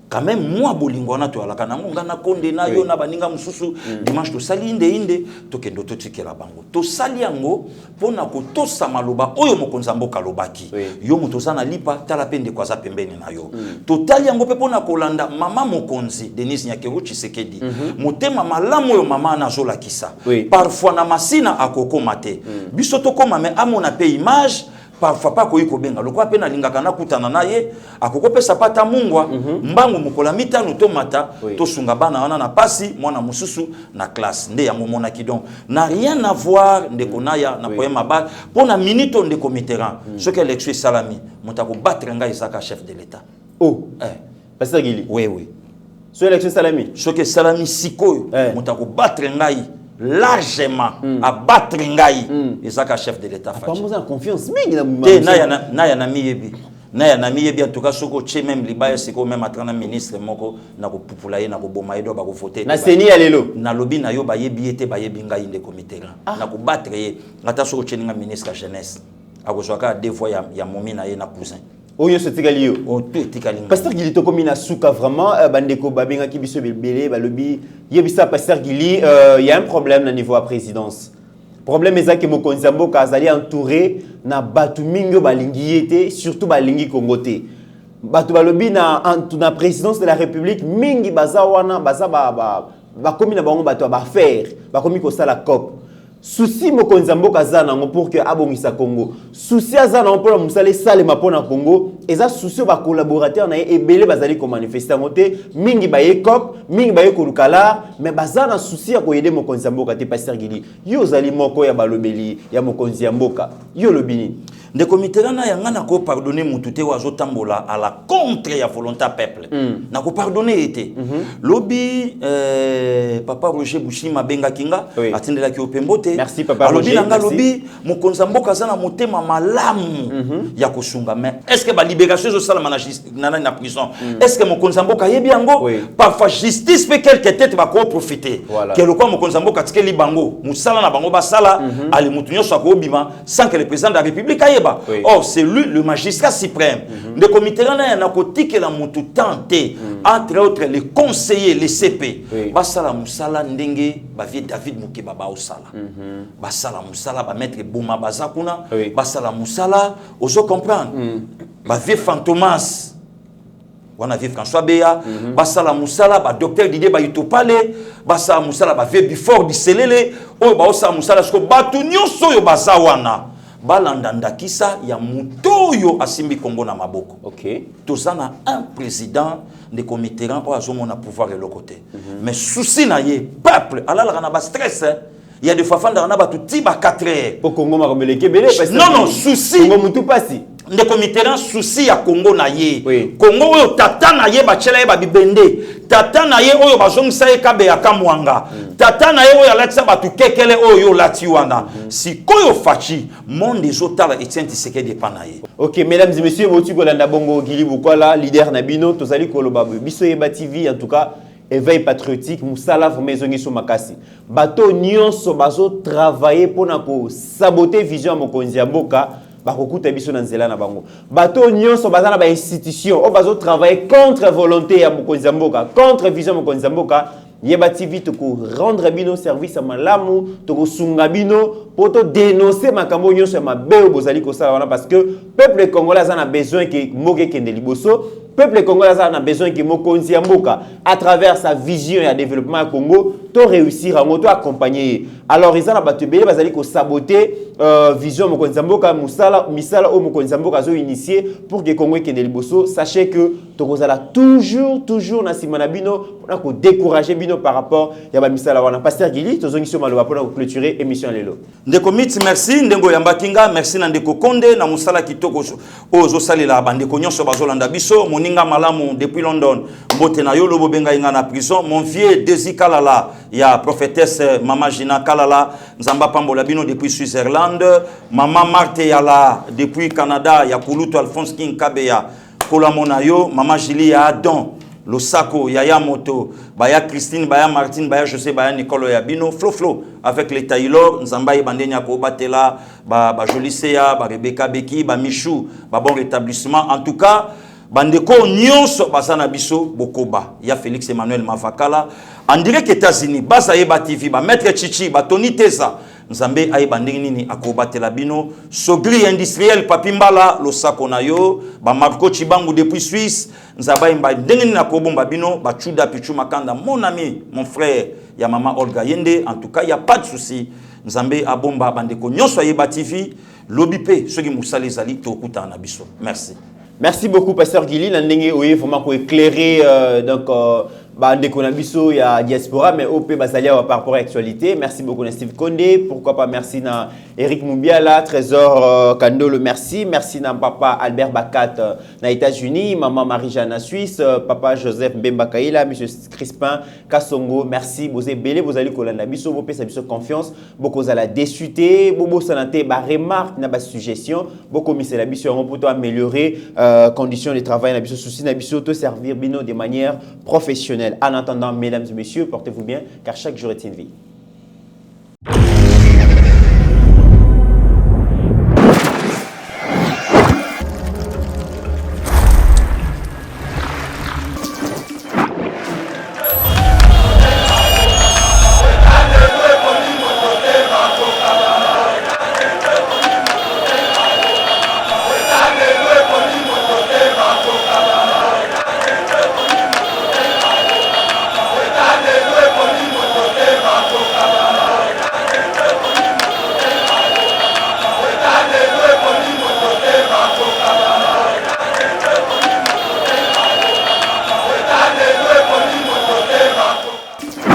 quand même moi bolingwana to alaka nango ngana konde na yo na baninga mususu dimanche to sali inde to kendo to tikela bango to sali yango pona ko tosa maloba oyo mokonza mboka lobaki yo muto sana lipa tala pende kwa za pembeni na yo to tali yango pe pona kolanda mama mokonzi Denise Nyakeru Tshisekedi motema malamu yo mama na zola kisa parfois na masina akoko mate biso to koma me amona pe image parfois pas koyiko benga lokwa pe na lingaka na kutana naye akokopesa pata mungwa mbangu mukola mitano to mata to sunga bana wana na pasi mwana mususu na classe nde yango mona ki donc n'a rien à voir ndeko naya na poema ba pona minito ndeko Mitterrand ce que l'élection salami mutako battre nga Isaka chef de l'état Pasteur Gili oui ce élection salami ce que salami sikoyo mutako battre ngai largement à battre ngai Isaka chef de l'état pas moi en confiance mingi na na miyebi na na miyebi en tout cas soko che même libaya siko même atrana ministre moko na ko pupula ye na ko boma edo ba ko voter na seni ya lelo na lobi na yo ba yebi ete ba yebi ngai ndeko Mitterrand na ko battre ye ngata soko che nga ministre jeunesse akozwaka deux fois ya momi na ye na cousin oyo se tikali yo o to tikali Pasteur Gili to komina suka vraiment bandeko babenga ki biso belé balobi yebisa Pasteur Gili y a un problème na niveau à présidence problème ezaki mokonzi mboka azali entouré na batu mingo balingi yete surtout balingi kongote batu balobi na présidence de la République mingi bazawana baza ba komina bango batu ba faire ba komi ko sala COP souci mokonzi mboka zana ngo pour que abongisa Congo souci azana ngo pour musale sale mapona Congo eza souci ba collaborateur na ebele bazali ko manifester ngote mingi ba COP mingi ba ko lukala mais bazana souci ya ko aider mokonzi mboka te Pasteur Gili yo zali moko ya balobeli ya mokonzi mboka yo lobini ndeko Mitterrand ya ngana ko pardonner mutu te wazo tambola à la contre ya volonté peuple na ko pardonner été lobi papa Roger Bushima benga kinga atindela ki opembote merci papa Roger nanga lobi mokonza mboka zana motema malamu ya kosunga mais est-ce que ba libération zo sala na prison est-ce que mokonza mboka yebi yango parfois justice peut quelque tête ba ko profiter que le quoi mokonza mboka tikeli bango musala na bango ba sala ali mutu nyoso ko bima sans que le président de la République or c'est lui le magistrat suprême de comité na kotike la mutu tenté entre autres les conseillers les CP basala musala ndenge ba vie David Mukeba ba osala basala musala ba maître Bouma bazakuna basala musala ozo comprendre ba vie Fantomas wana vie François Beya basala musala ba docteur Didier Bayitopale basala musala ba vie Before Biselele o ba osala musala sko batu nyonso yo bazawana balandanda kisa ya mutoyo asimbi Congo na maboko. Tozana un président de comité rang pour azomona pouvoir de l'autre côté. Mais souci na ye peuple alala na ba stress. Il y a des fois fanda na ba tout tiba 4 heures. Pour Congo ma komeleke belé parce que non souci Congo mutu pasi. ndeko Mitterrand souci ya Congo na ye. Oui. Congo oyo tata na ye bachela ye babibende. Tata na ye oyo bazongisa ye kabe ya kamwanga. Tata na ye oyo alatisa batu kekele oyo lati wana. Sikoyo fachi monde ezotala Etienne Tshisekedi epa na ye. Ok, mesdames et messieurs, Botu Kolanda Bongo Gili Bukwala, leader Nabino, Tozali Kolobabu, Biso Yeba TV, en tout cas, éveil patriotique, Moussala, Maisongi Makasi. Bato Nyonso, Bazo, travailler pour saboter vision à Mokonzi Mboka, Bakokuta Biso Nanzela na Bango. Bato Nyonso, Bazana ba institution, Bazo travailler contre volonté à Mokonzi Mboka, contre vision à Mokonzi Mboka. Yeba TV toko rendre bino service à malamu toko sunga bino pour te dénoncer makambo nyonso ma beo bozali ko sala wana parce que peuple congolais a besoin que moke kende liboso peuple congolais a besoin que Mokonzi Mboka à travers sa vision et développement au Congo to réussir à moto accompagner alors ils a battu belé bazali ko saboter vision Mokonzi Mboka misala au Mokonzi Mboka zo initié pour que Congo kende liboso sachez que toko zala toujours na simana bino pour décourager bino par rapport ya ba misala wana pasteur Gili tozongiso maloba pour clôturer émission lelo ndeko Mitsi merci ndengo yamba kinga merci na ndeko Konde na musala kitoko ozo salela bandeko nyonso bazolanda biso moninga malamu depuis London mbote na yo lobo benga inga na prison mon vieux Desi Kalala ya prophétesse mama Gina Kalala nzamba pambola bino depuis Switzerland mama Marthe Yala depuis Canada ya Kuluto Alphonse King Kabeya kola monayo mama Julie ya Adon Losako, Yaya Moto, Baya Christine, Baya Martine, Baya José, Baya Nicolo Yabino, Flo, avec les Taylor, Nzambaye Bandenya Kobatela, Ba Jolisea, Ba Rebecca Beki, Ba Michou, Ba bon rétablissement. En tout cas, Bandeko Nyonso, Basana Biso, Bokoba, Ya Félix Emmanuel Mafakala, en direct États-Unis, Basa Eba TV, Ba Maître Chichi, Ba Tony Tessa, Nzambe Aïbanding Nini, Akobatela Bino, Sogri industriel, Papimbala, Losako Nayo, Ba Marco Chibangu depuis Suisse, Nzaba Imba Dengeni na Kobomba Bino, Ba Chuda Pichu Makanda, mon ami, mon frère, ya Mama Olga Yende, en tout cas, il n'y a pas de souci. Nzambe Abomba Bandeko Nyonso Aïba TV, Lobipe, ceux qui moussali zali, Tokuta Nabiso. Merci. Merci beaucoup, pasteur Gili. Nandenge Oye, vraiment pour éclairer Bandeko Nabiso, il y a diaspora, mais OP Basalia par rapport à l'actualité. Merci beaucoup, Steve Condé. Pourquoi pas, merci à Eric Moubiala, Trésor Kandolo, merci. Merci à papa Albert Bakat aux États-Unis, maman Marie-Jeanne en Suisse, papa Joseph Mbemba Kaila, monsieur Crispin Kassongo, merci. Vous êtes belé, vous allez coller Nabiso, vous avez confiance, beaucoup à la désuté, beaucoup santé, remarque, na suggestion, beaucoup mis la biso pour améliorer conditions de travail, Nabiso souci, Nabiso te servir bino de manière professionnelle. En attendant, mesdames et messieurs, portez-vous bien, car chaque jour est une vie.